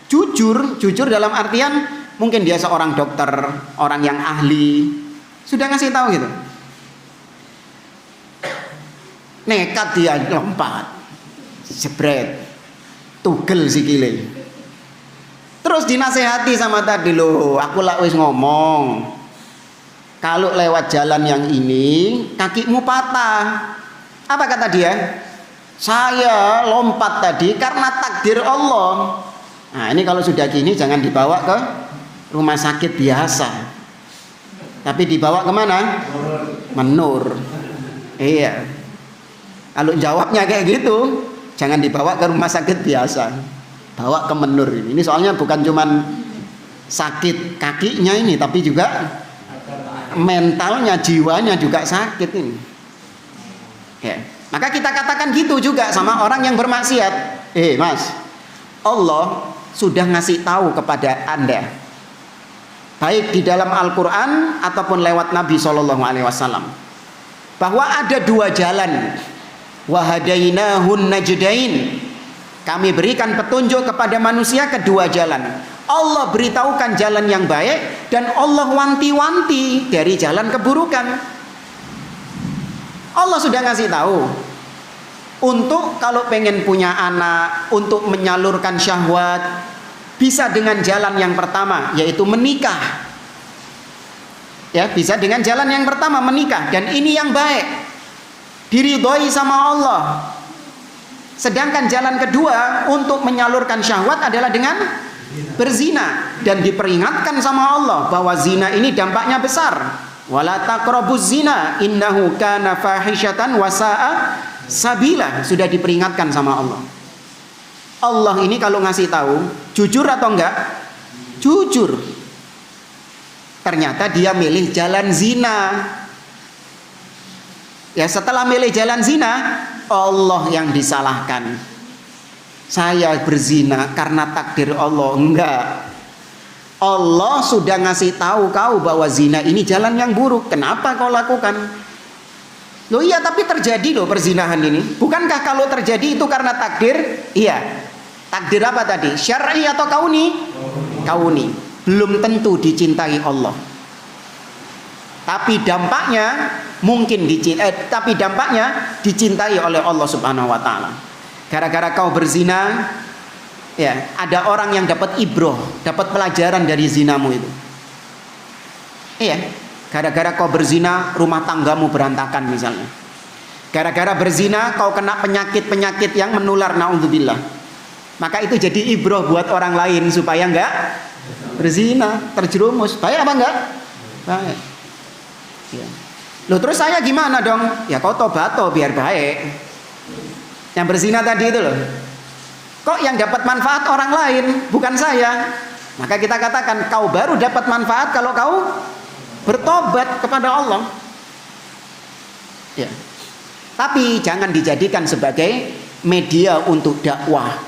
jujur dalam artian mungkin dia seorang dokter, orang yang ahli, sudah ngasih tahu gitu. Nekat dia lompat. Jebret. Tugel sikile. Terus dinasehati sama tadi, loh, aku lak wis ngomong. Kalau lewat jalan yang ini, kakimu patah. Apa kata dia? Saya lompat tadi karena takdir Allah. Nah, ini kalau sudah gini jangan dibawa ke rumah sakit biasa. Tapi dibawa kemana? Menur. Iya. Kalau jawabnya kayak gitu, jangan dibawa ke rumah sakit biasa. Bawa ke menur ini. Ini soalnya bukan cuman sakit kakinya ini, tapi juga mentalnya, jiwanya juga sakit ini. Ya. Maka kita katakan gitu juga sama orang yang bermaksiat. Mas, Allah sudah ngasih tahu kepada Anda, baik di dalam Al-Quran ataupun lewat Nabi SAW, bahwa ada dua jalan. Wahadainahun najdain. Kami berikan petunjuk kepada manusia kedua jalan. Allah beritahukan jalan yang baik dan Allah wanti-wanti dari jalan keburukan. Allah sudah ngasih tahu. Untuk kalau pengen punya anak, untuk menyalurkan syahwat, bisa dengan jalan yang pertama, yaitu menikah. Ya, bisa dengan jalan yang pertama, menikah, dan ini yang baik. Diridhoi sama Allah. Sedangkan jalan kedua untuk menyalurkan syahwat adalah dengan berzina, dan diperingatkan sama Allah bahwa zina ini dampaknya besar. Wala taqrabuz zina innahu kana fahisyatan wa sa'a sabila. Sudah diperingatkan sama Allah. Allah ini kalau ngasih tahu, jujur atau enggak? Jujur. Ternyata dia milih jalan zina. Ya, setelah milih jalan zina, Allah yang disalahkan. Saya berzina karena takdir Allah. Enggak. Allah sudah ngasih tahu kau bahwa zina ini jalan yang buruk. Kenapa kau lakukan? Loh iya, tapi terjadi loh perzinahan ini. Bukankah kalau terjadi itu karena takdir? Iya. Takdir apa tadi? Syar'i atau kauni? Kauni. Belum tentu dicintai Allah. Tapi dampaknya mungkin dicintai oleh Allah Subhanahu wa taala. Gara-gara kau berzina, ya, ada orang yang dapat ibroh, dapat pelajaran dari zinamu itu. Iya, gara-gara kau berzina, rumah tanggamu berantakan misalnya. Gara-gara berzina kau kena penyakit-penyakit yang menular, naudzubillah. Maka itu jadi ibroh buat orang lain supaya enggak berzina, terjerumus. Baik apa enggak? Baik. Ya. Loh, terus saya gimana dong? Ya kau tobato biar baik. Yang berzina tadi itu loh. Kok yang dapat manfaat orang lain, bukan saya. Maka kita katakan kau baru dapat manfaat kalau kau bertobat kepada Allah. Ya. Tapi jangan dijadikan sebagai media untuk dakwah.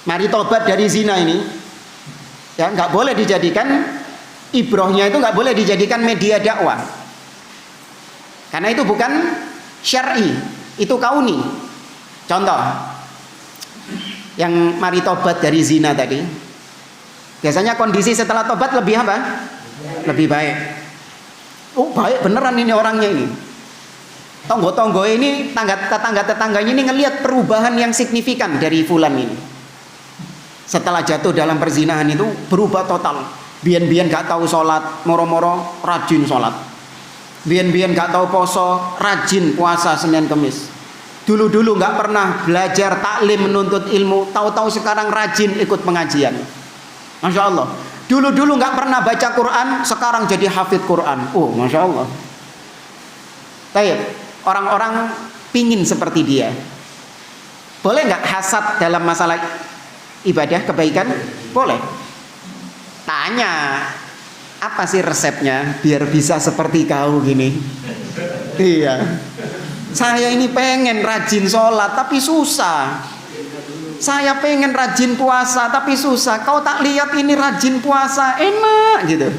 Mari tobat dari zina ini. Ya, nggak boleh dijadikan ibrohnya, itu nggak boleh dijadikan media dakwah. Karena itu bukan syar'i, itu kauni. Contoh, yang mari tobat dari zina tadi, biasanya kondisi setelah tobat lebih apa? Lebih baik. Oh, baik beneran ini orangnya ini. Tonggo-tonggo ini, tetangga-tetangganya ini ngelihat perubahan yang signifikan dari fulan ini. Setelah jatuh dalam perzinahan itu berubah total. Biyen-biyen gak tahu sholat, moro-moro rajin sholat. Biyen-biyen gak tahu poso, rajin puasa Senin Kemis. Dulu-dulu gak pernah belajar taklim menuntut ilmu, tahu-tahu sekarang rajin ikut pengajian. Masya Allah. Dulu-dulu gak pernah baca Quran, sekarang jadi hafid Quran. Oh, Masya Allah. Baik, orang-orang pingin seperti dia. Boleh gak hasad dalam masalah ibadah, kebaikan? Boleh. Tanya, apa sih resepnya biar bisa seperti kau gini? Iya. Saya ini pengen rajin sholat tapi susah. Saya pengen rajin puasa tapi susah. Kau tak lihat ini rajin puasa enak gitu.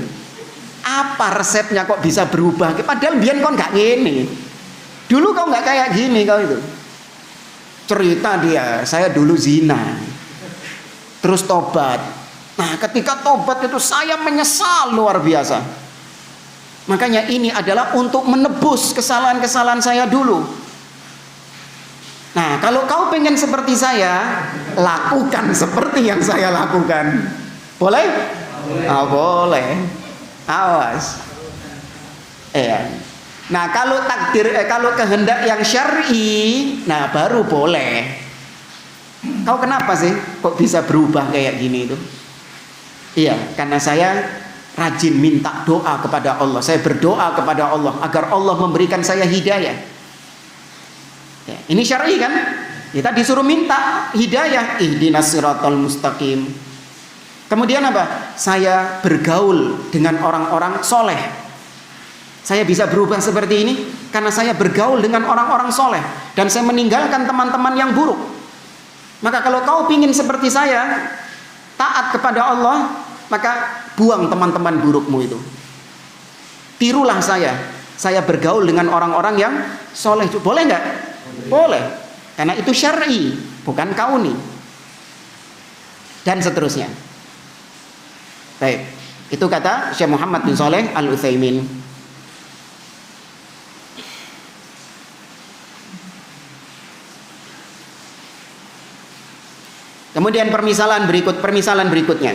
Apa resepnya kok bisa berubah? Padahal biar kau nggak gini. Dulu kau nggak kayak gini kau itu. Cerita dia, saya dulu zina, terus tobat. Nah, ketika tobat itu saya menyesal luar biasa. Makanya ini adalah untuk menebus kesalahan-kesalahan saya dulu. Nah, kalau kau pengen seperti saya, lakukan seperti yang saya lakukan. Boleh? Oh, boleh. Awas. Nah, kalau kalau kehendak yang syar'i, nah baru boleh. Kau kenapa sih kok bisa berubah kayak gini itu? Iya, karena saya rajin minta doa kepada Allah. Saya berdoa kepada Allah agar Allah memberikan saya hidayah. Ya, ini syar'i kan? Kita disuruh minta hidayah, ihdinas siratal mustaqim. Kemudian apa? Saya bergaul dengan orang-orang soleh. Saya bisa berubah seperti ini karena saya bergaul dengan orang-orang soleh dan saya meninggalkan teman-teman yang buruk. Maka kalau kau ingin seperti saya, taat kepada Allah, maka buang teman-teman burukmu itu. Tirulah saya. Saya bergaul dengan orang-orang yang soleh. Boleh nggak? Boleh. Karena itu syar'i, bukan kauni. Dan seterusnya. Baik. Itu kata Syekh Muhammad bin Shalih Al-Utsaimin. Kemudian permisalan berikutnya.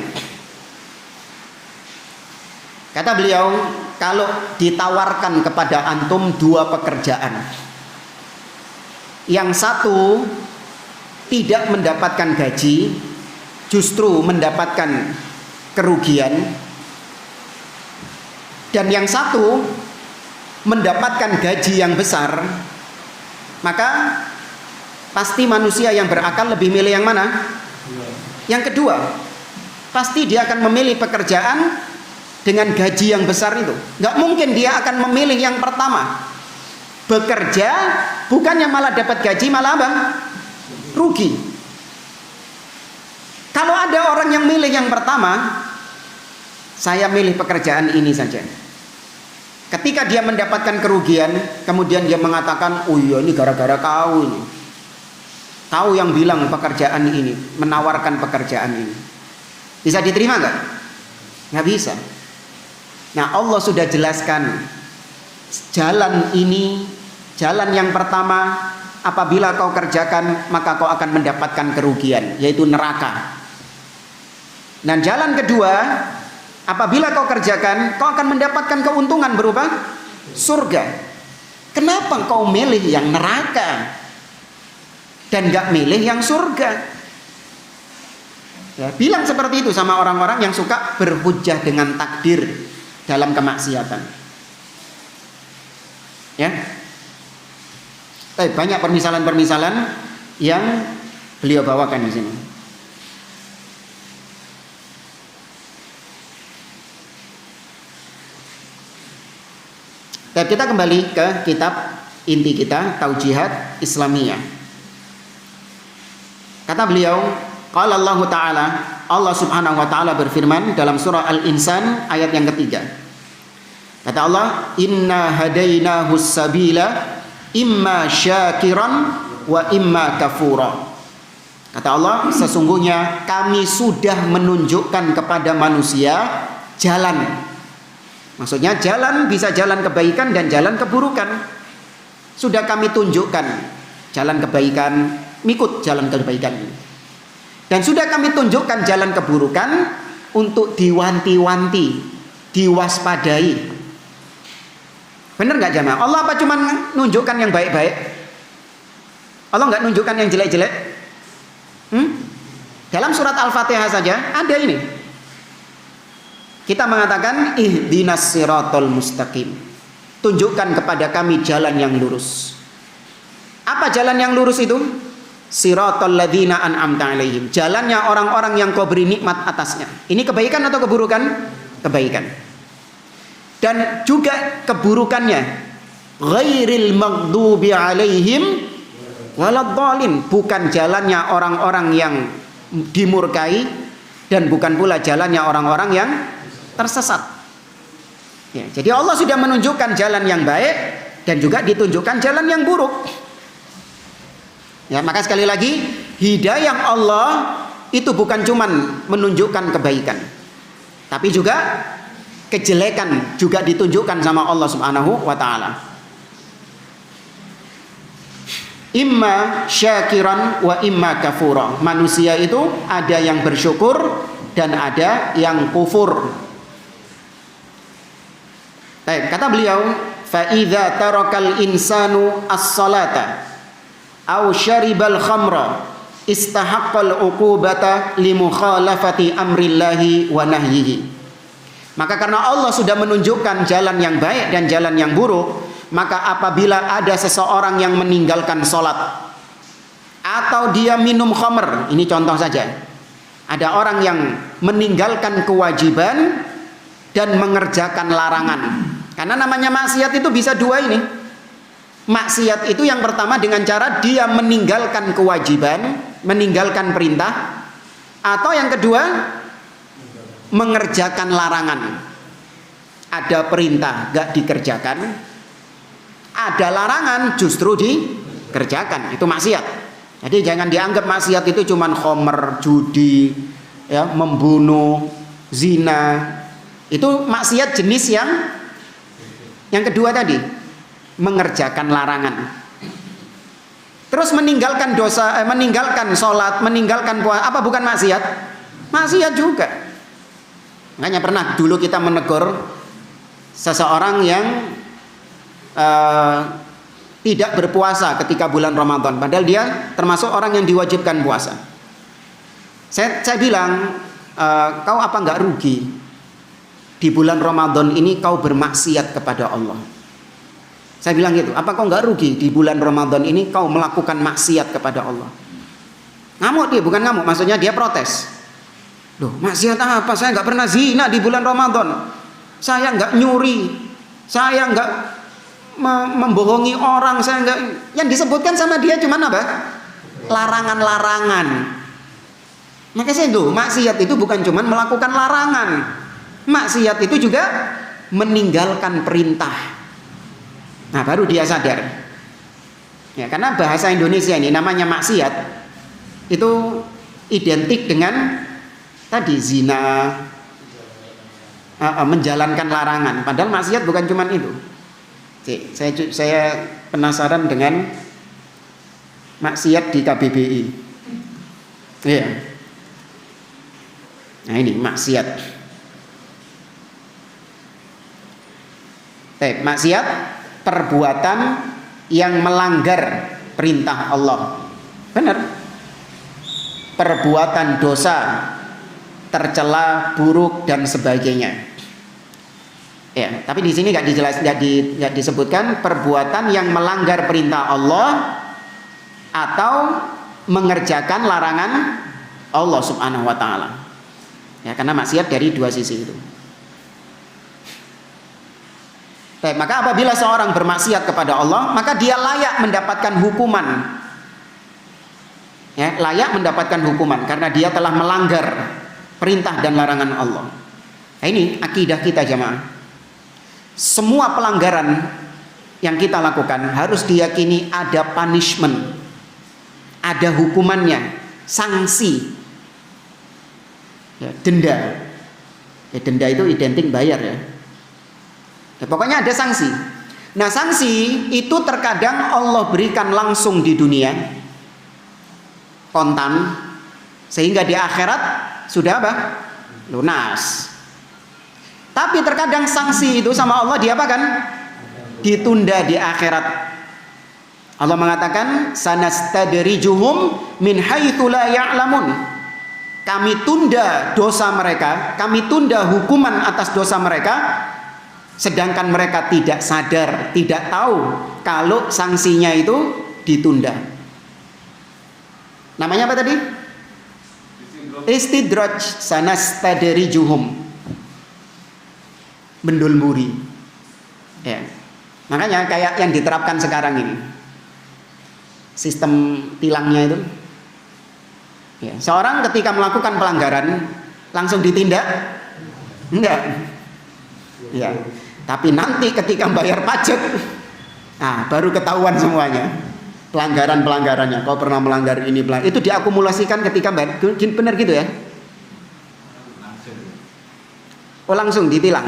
Kata beliau, kalau ditawarkan kepada antum dua pekerjaan, yang satu tidak mendapatkan gaji, justru mendapatkan kerugian, dan yang satu mendapatkan gaji yang besar, maka pasti manusia yang berakal lebih milih yang mana? Yang kedua. Pasti dia akan memilih pekerjaan dengan gaji yang besar itu. Nggak mungkin dia akan memilih yang pertama. Bekerja bukannya malah dapat gaji, malah apa? Rugi. Kalau ada orang yang milih yang pertama, saya milih pekerjaan ini saja. Ketika dia mendapatkan kerugian, kemudian dia mengatakan, oh iya ini gara-gara kau ini. Kau yang bilang pekerjaan ini, menawarkan pekerjaan ini. Bisa diterima nggak? Nggak bisa. Nah, Allah sudah jelaskan jalan ini, jalan yang pertama, apabila kau kerjakan maka kau akan mendapatkan kerugian, yaitu neraka. Dan jalan kedua, apabila kau kerjakan, kau akan mendapatkan keuntungan berupa surga. Kenapa kau milih yang neraka dan gak milih yang surga? Ya, bilang seperti itu sama orang-orang yang suka berhujjah dengan takdir dalam kemaksiatan. Ya, banyak permisalan-permisalan yang beliau bawakan di sini. Dan kita kembali ke kitab inti kita, Taujihat Islamiyah. Kata beliau, qala Allah Ta'ala, Allah Subhanahu wa taala berfirman dalam surah Al-Insan ayat yang ketiga. Kata Allah, inna hadainahus sabila imma syakiran wa imma kafura. Kata Allah, sesungguhnya kami sudah menunjukkan kepada manusia jalan. Maksudnya jalan, bisa jalan kebaikan dan jalan keburukan. Sudah kami tunjukkan jalan kebaikan, ikut jalan kebaikan ini. Dan sudah kami tunjukkan jalan keburukan untuk diwanti-wanti, diwaspadai. Benar nggak jamaah? Allah apa cuma nunjukkan yang baik-baik? Allah nggak nunjukkan yang jelek-jelek? Dalam surat Al-Fatihah saja ada ini. Kita mengatakan ihdinas siratal mustaqim. Tunjukkan kepada kami jalan yang lurus. Apa jalan yang lurus itu? Siratal ladzina an'amta alaihim. Jalannya orang-orang yang kau beri nikmat atasnya. Ini kebaikan atau keburukan? Kebaikan. Dan juga keburukannya, ghairil maghdubi alaihim waladhdallin. Bukan jalannya orang-orang yang dimurkai dan bukan pula jalannya orang-orang yang tersesat. Ya, jadi Allah sudah menunjukkan jalan yang baik dan juga ditunjukkan jalan yang buruk. Ya, maka sekali lagi, hidayah Allah itu bukan cuman menunjukkan kebaikan, tapi juga kejelekan juga ditunjukkan sama Allah Subhanahu wa taala. Imma syakiran wa imma kafura. Manusia itu ada yang bersyukur dan ada yang kufur. Baik, kata beliau, fa idza tarakal insanu as-salata aw syaribal khamra istahaqqal uqubata li mukhalafati amrillahi wa nahyihi. Maka karena Allah sudah menunjukkan jalan yang baik dan jalan yang buruk, maka apabila ada seseorang yang meninggalkan sholat atau dia minum khamr, ini contoh saja, ada orang yang meninggalkan kewajiban dan mengerjakan larangan. Karena namanya maksiat itu bisa dua ini. Maksiat itu yang pertama dengan cara dia meninggalkan kewajiban, meninggalkan perintah, atau yang kedua mengerjakan larangan. Ada perintah gak dikerjakan, ada larangan justru dikerjakan, itu maksiat. Jadi jangan dianggap maksiat itu cuman khomer, judi, ya, membunuh, zina. Itu maksiat jenis yang kedua tadi, mengerjakan larangan. Terus meninggalkan dosa, meninggalkan sholat, meninggalkan puasa, apa bukan maksiat? Maksiat juga. Makanya pernah dulu kita menegur seseorang yang tidak berpuasa ketika bulan Ramadan, padahal dia termasuk orang yang diwajibkan puasa. Saya bilang, kau apa nggak rugi di bulan Ramadan ini kau bermaksiat kepada Allah? Saya bilang gitu, apa kau nggak rugi di bulan Ramadan ini kau melakukan maksiat kepada Allah? Ngamuk dia, bukan ngamuk, maksudnya dia protes. Loh, maksiat apa? Saya nggak pernah zina di bulan Ramadan. Saya nggak nyuri. Saya nggak membohongi orang. Saya nggak. Yang disebutkan sama dia cuman apa? Larangan-larangan. Maka saya tuh, maksiat itu bukan cuman melakukan larangan. Maksiat itu juga meninggalkan perintah. Nah, baru dia sadar. Ya, karena bahasa Indonesia ini namanya maksiat itu identik dengan tadi zina, menjalankan larangan. Padahal maksiat bukan cuma itu. Saya penasaran dengan maksiat di KBBI. Iya. Nah ini maksiat. Maksiat perbuatan yang melanggar perintah Allah. Benar. Perbuatan dosa, tercela, buruk dan sebagainya. Ya, tapi di sini nggak disebutkan perbuatan yang melanggar perintah Allah atau mengerjakan larangan Allah Subhanahu wa taala. Ya, karena maksiat dari dua sisi itu. Baik, maka apabila seorang bermaksiat kepada Allah, maka dia layak mendapatkan hukuman. Ya, layak mendapatkan hukuman karena dia telah melanggar perintah dan larangan Allah. Nah, ini akidah kita jamaah. Semua pelanggaran yang kita lakukan harus diyakini ada punishment, ada hukumannya, sanksi, ya, denda. Ya, denda itu identik bayar ya. Ya, pokoknya ada sanksi. Nah, sanksi itu terkadang Allah berikan langsung di dunia, kontan, sehingga di akhirat sudah apa? Lunas. Tapi terkadang sanksi itu sama Allah diapakan? Ditunda di akhirat. Allah mengatakan, sanastadrijuhum min haitsu la ya'lamun. Kami tunda dosa mereka, kami tunda hukuman atas dosa mereka, sedangkan mereka tidak sadar, tidak tahu kalau sanksinya itu ditunda. Namanya apa tadi? Istidraj, sanastadrijuhum, mendulmuri. Ya. Makanya kayak yang diterapkan sekarang ini, sistem tilangnya itu. Ya. Seorang ketika melakukan pelanggaran langsung ditindak? Enggak. Ya. Tapi nanti ketika bayar pajak, nah baru ketahuan semuanya. Pelanggaran-pelanggarannya. Kau pernah melanggar ini, itu diakumulasikan ketika bayar. Benar gitu ya? Oh, langsung ditilang.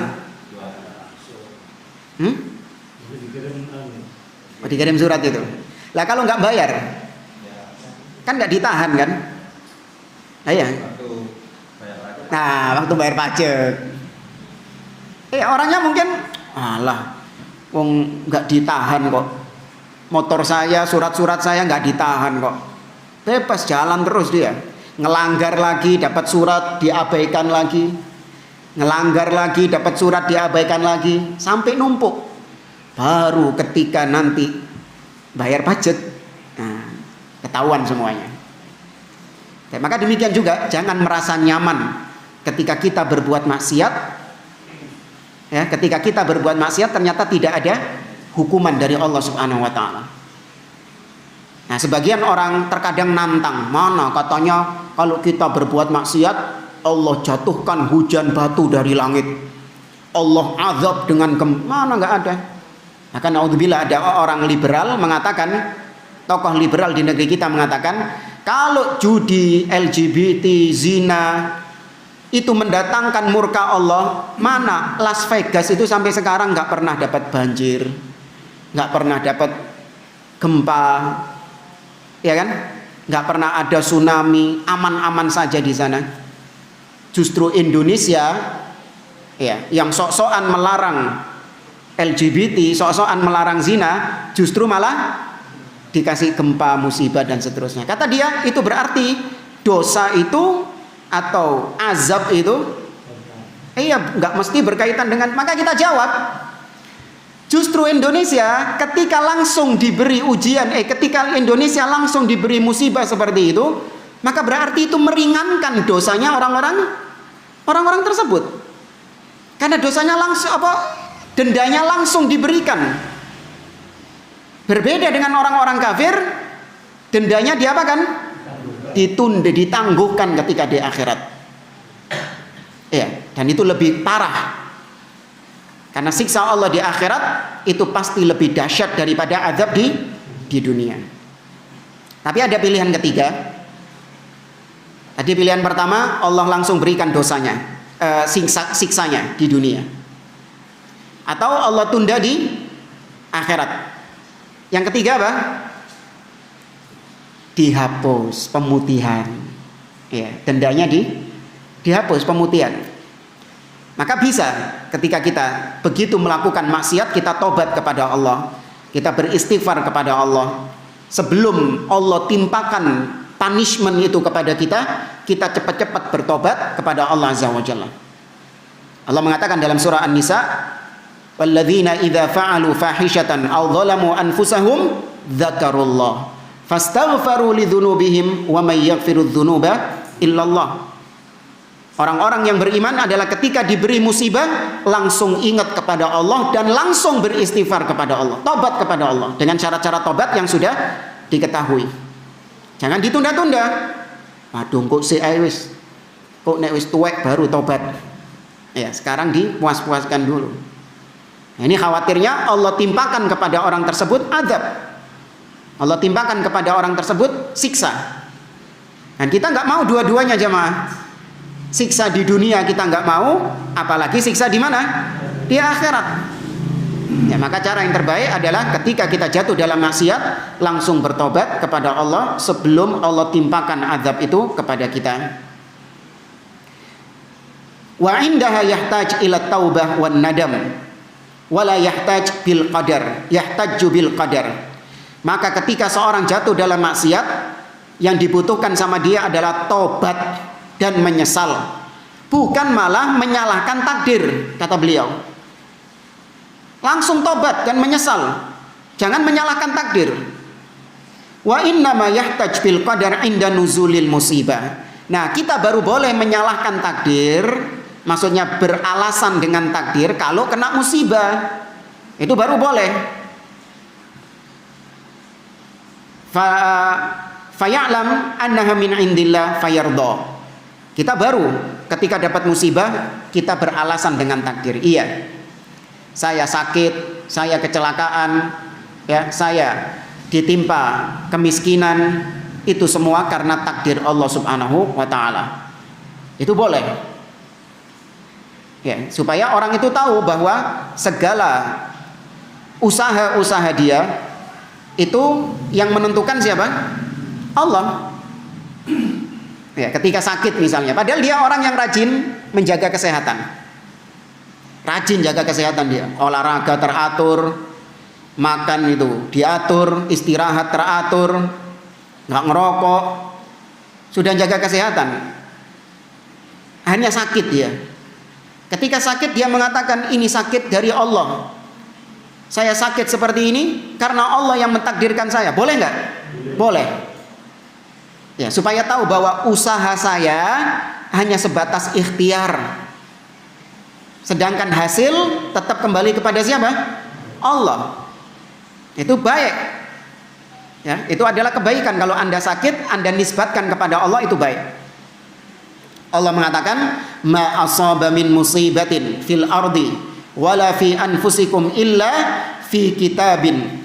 Oh, dikirim surat itu. Lah kalau nggak bayar, kan nggak ditahan kan? Iya. Nah, waktu bayar pajak. Orangnya mungkin, alah, wong nggak ditahan kok. Motor saya, surat-surat saya nggak ditahan kok. Bebas jalan terus dia. Ngelanggar lagi, dapat surat diabaikan lagi. Ngelanggar lagi, dapat surat diabaikan lagi, sampai numpuk. Baru ketika nanti bayar pajak, nah, ketahuan semuanya. Maka demikian juga, jangan merasa nyaman ketika kita berbuat maksiat. Ya, ketika kita berbuat maksiat ternyata tidak ada hukuman dari Allah Subhanahu wa taala. Nah, sebagian orang terkadang nantang, mana katanya kalau kita berbuat maksiat Allah jatuhkan hujan batu dari langit. Allah azab dengan mana nggak ada. Bahkan naudzubillah ada orang liberal mengatakan, tokoh liberal di negeri kita mengatakan, kalau judi, LGBT, zina itu mendatangkan murka Allah, mana Las Vegas itu sampai sekarang nggak pernah dapat banjir, nggak pernah dapat gempa, ya kan? Nggak pernah ada tsunami, aman-aman saja di sana. Justru Indonesia, ya, yang sok-sokan melarang LGBT, sok-sokan melarang zina, justru malah dikasih gempa, musibah dan seterusnya. Kata dia, itu berarti dosa itu atau azab itu nggak mesti berkaitan dengan, maka kita jawab justru Indonesia ketika langsung diberi ujian, ketika Indonesia langsung diberi musibah seperti itu, maka berarti itu meringankan dosanya orang-orang tersebut, karena dosanya langsung dendanya langsung diberikan. Berbeda dengan orang-orang kafir, dendanya diapakan? Ditunda, ditangguhkan ketika di akhirat. Ya, dan itu lebih parah. Karena siksa Allah di akhirat itu pasti lebih dahsyat daripada azab di dunia. Tapi ada pilihan ketiga. Tadi pilihan pertama, Allah langsung berikan dosanya, siksanya di dunia. Atau Allah tunda di akhirat. Yang ketiga apa? Dihapus, pemutihan. Ya, dendanya dihapus, pemutihan. Maka bisa ketika kita begitu melakukan maksiat, kita tobat kepada Allah, kita beristighfar kepada Allah. Sebelum Allah timpakan punishment itu kepada kita, kita cepat-cepat bertobat kepada Allah Azza wa Jalla. Allah mengatakan dalam surah An-Nisa, "Walladzina idza fa'alu fahishatan aw dzalamu anfusahum dzakarullah fastaghfaru lidzunubihim wa may yaghfiru dzunuba illallah." Orang-orang yang beriman adalah ketika diberi musibah langsung ingat kepada Allah dan langsung beristighfar kepada Allah, tobat kepada Allah dengan cara-cara tobat yang sudah diketahui. Jangan ditunda-tunda. Waduh, kok kok nek wis tuwek baru tobat. Ya, sekarang dipuas-puaskan dulu. Nah, ini khawatirnya Allah timpakan kepada orang tersebut azab. Allah timpakan kepada orang tersebut siksa. Dan kita nggak mau dua-duanya jamaah. Siksa di dunia kita nggak mau, apalagi siksa di mana? Di akhirat. Ya, maka cara yang terbaik adalah ketika kita jatuh dalam maksiat, langsung bertobat kepada Allah sebelum Allah timpakan azab itu kepada kita. Wa indaha yahtaj ila taubah wan nadam wala yahtaj bil qadar, yahtaju bil qadar. Maka ketika seorang jatuh dalam maksiat, yang dibutuhkan sama dia adalah tobat dan menyesal, bukan malah menyalahkan takdir, kata beliau. Langsung tobat dan menyesal, jangan menyalahkan takdir. Wa innama yahtaj bil qadar inda nuzulil musibah. Nah, kita baru boleh menyalahkan takdir, maksudnya beralasan dengan takdir kalau kena musibah. Itu baru boleh. Faya'lam annaha min indillah fayarda. Kita baru ketika dapat musibah kita beralasan dengan takdir. Iya, saya sakit, saya kecelakaan, ya, saya ditimpa kemiskinan, itu semua karena takdir Allah Subhanahu wa taala. Itu boleh. Ya, supaya orang itu tahu bahwa segala usaha-usaha dia Itu yang menentukan siapa? Allah. Ya, ketika sakit misalnya, padahal dia orang yang rajin menjaga kesehatan, rajin jaga kesehatan, dia olahraga teratur, makan itu diatur, istirahat teratur, nggak ngerokok, sudah jaga kesehatan. Akhirnya sakit dia. Ketika sakit dia mengatakan, ini sakit dari Allah. Saya sakit seperti ini karena Allah yang mentakdirkan saya. Boleh nggak? Boleh. Ya, supaya tahu bahwa usaha saya hanya sebatas ikhtiar. Sedangkan hasil tetap kembali kepada siapa? Allah. Itu baik. Ya, itu adalah kebaikan. Kalau Anda sakit, Anda nisbatkan kepada Allah, itu baik. Allah mengatakan, ma asaba min musibatin fil ardi wala fi anfusikum illa fi kitabin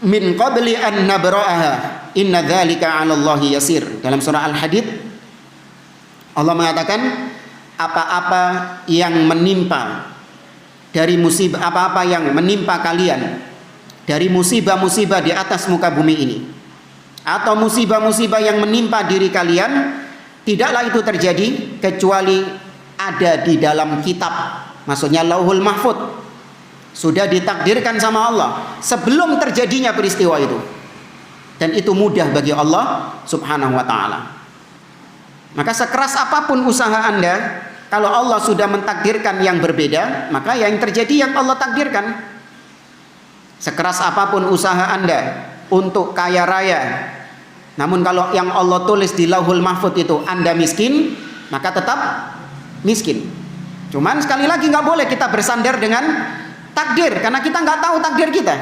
min qabli an nabra'aha inna dzalika 'ala Allahi yasir. Dalam surah Al-Hadid Allah mengatakan, apa-apa yang menimpa dari musibah, apa-apa yang menimpa kalian dari musibah-musibah di atas muka bumi ini, atau musibah-musibah yang menimpa diri kalian, tidaklah itu terjadi kecuali ada di dalam kitab, maksudnya Lauhul Mahfud. Sudah ditakdirkan sama Allah sebelum terjadinya peristiwa itu. Dan itu mudah bagi Allah Subhanahu wa ta'ala. Maka sekeras apapun usaha Anda, kalau Allah sudah mentakdirkan yang berbeda, maka yang terjadi yang Allah takdirkan. Sekeras apapun usaha Anda untuk kaya raya, namun kalau yang Allah tulis di Lauhul Mahfud itu Anda miskin, maka tetap miskin. Cuman sekali lagi nggak boleh kita bersandar dengan takdir, karena kita nggak tahu takdir kita.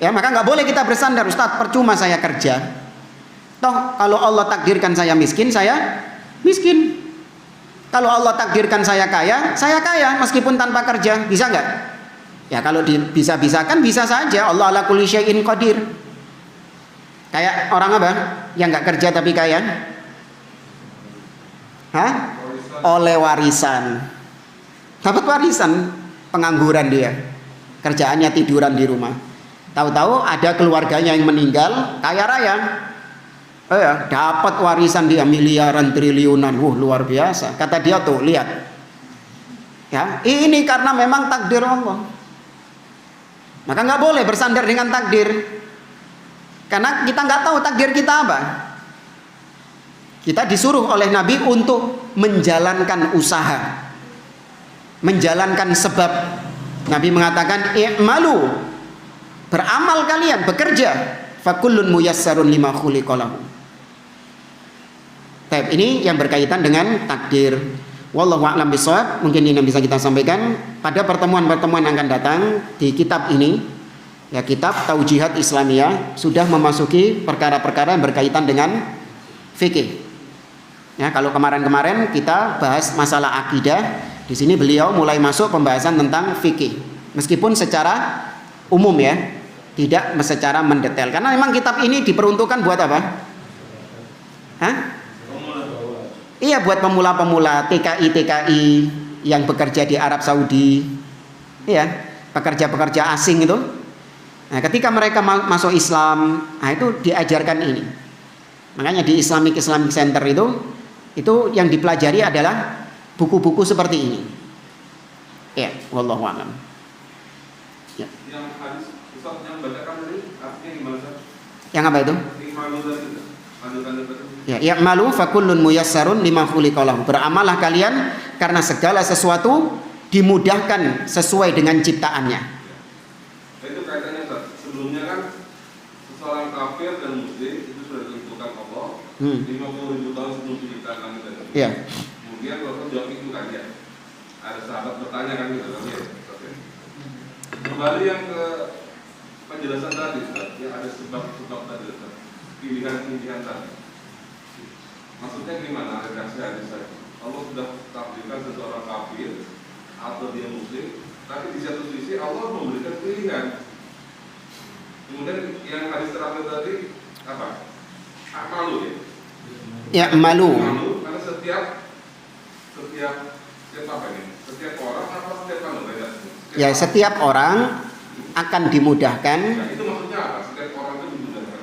Ya, maka nggak boleh kita bersandar, Ustadz percuma saya kerja. Toh kalau Allah takdirkan saya miskin, saya miskin. Kalau Allah takdirkan saya kaya meskipun tanpa kerja. Bisa nggak? Ya kalau bisa-bisakan bisa saja. Allah ala kulli syai'in qadir. Kayak orang apa? Yang nggak kerja tapi kaya? Hah? Oleh warisan. Dapat warisan, pengangguran dia. Kerjaannya tiduran di rumah. Tahu-tahu ada keluarganya yang meninggal, kaya raya. Ya, dapat warisan dia miliaran, triliunan. Luar biasa. Kata dia tuh, lihat. Ya, ini karena memang takdir Allah. Maka nggak boleh bersandar dengan takdir. Karena kita nggak tahu takdir kita apa. Kita disuruh oleh Nabi untuk menjalankan usaha, menjalankan sebab. Nabi mengatakan, i'malu, beramal kalian, bekerja, fakullun muyassarun lima khuliqa lahu. Ini yang berkaitan dengan takdir. Wallahu a'lam bishawab. Mungkin ini yang bisa kita sampaikan pada pertemuan-pertemuan yang akan datang. Di kitab ini, ya, kitab Taujihat Islamiyah, sudah memasuki perkara-perkara yang berkaitan dengan fikih. Ya, kalau kemarin-kemarin kita bahas masalah akidah, di sini beliau mulai masuk pembahasan tentang fikih. Meskipun secara umum ya, tidak secara mendetail. Karena memang kitab ini diperuntukkan buat apa? Hah? Iya, buat pemula-pemula, TKI yang bekerja di Arab Saudi. Iya, pekerja-pekerja asing itu. Nah, ketika mereka masuk Islam, nah itu diajarkan ini. Makanya di Islamic Center itu yang dipelajari adalah buku-buku seperti ini. Ya, wallahu a'lam. Ya. Yang hadis Ustaz yang bacakan tadi artinya gimana, Ustaz? Yang apa itu? Ya, ya'malu fakullun muyassarun lima khuliqa lahu. Beramallah kalian karena segala sesuatu dimudahkan sesuai dengan ciptaannya. Itu kaitannya, Ustaz. Sebelumnya kan seseorang kafir dan muslim itu sudah ditentukan Allah 50.000 tahun sebelum diciptakan langit dan bumi. Iya. Kemudian Rasul jawab itu kan ya. Ada sahabat bertanya kan gitu kan ya. Kembali yang ke penjelasan tadi, Ustaz. Ya, ada sebab-sebab tadi, Ustaz. Pilihan-pilihan tadi. Maksudnya gimana redaksi hadis tadi? Allah sudah takdirkan seseorang kafir atau dia muslim, tapi di satu sisi Allah memberikan pilihan. Kemudian yang hadis terakhir tadi apa? Akmalu ya? Ya, malu. Karena setiap apa ini? Setiap orang apa setiap manusia? Ya, setiap orang akan dimudahkan. Nah, itu maksudnya apa? Setiap orang itu dimudahkan.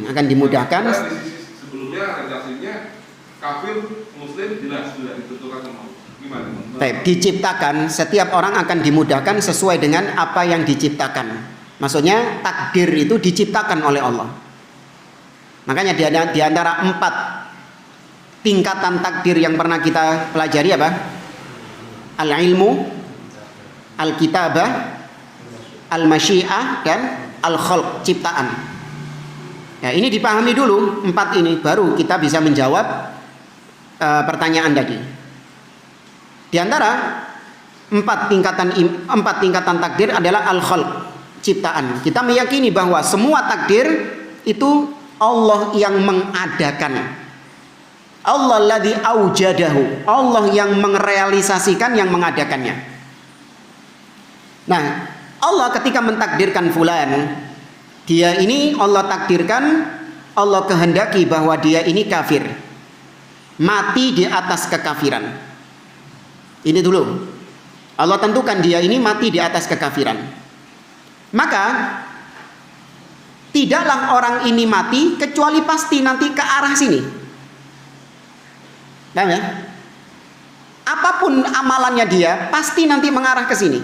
Akan dimudahkan. Karena di sisi sebelumnya redaksinya kafir, muslim jelas sudah ditentukan sama Allah. Gimana? Diciptakan, setiap orang akan dimudahkan sesuai dengan apa yang diciptakan. Maksudnya takdir itu diciptakan oleh Allah. Makanya di antara 4 tingkatan takdir yang pernah kita pelajari apa? Al-ilmu, al-kitabah, al-masyiah, dan al-khalq, ciptaan. Ya, ini dipahami dulu 4 ini, baru kita bisa menjawab pertanyaan tadi. Di antara 4 tingkatan takdir adalah al-khalq, ciptaan. Kita meyakini bahwa semua takdir itu Allah yang mengadakan. Allah ladzi aujadahu, Allah yang merealisasikan, yang mengadakannya. Nah, Allah ketika mentakdirkan fulan, dia ini Allah takdirkan, Allah kehendaki bahwa dia ini kafir, mati di atas kekafiran. Ini dulu, Allah tentukan dia ini mati di atas kekafiran. Maka tidaklah orang ini mati kecuali pasti nanti ke arah sini. Paham ya? Apapun amalannya dia pasti nanti mengarah ke sini.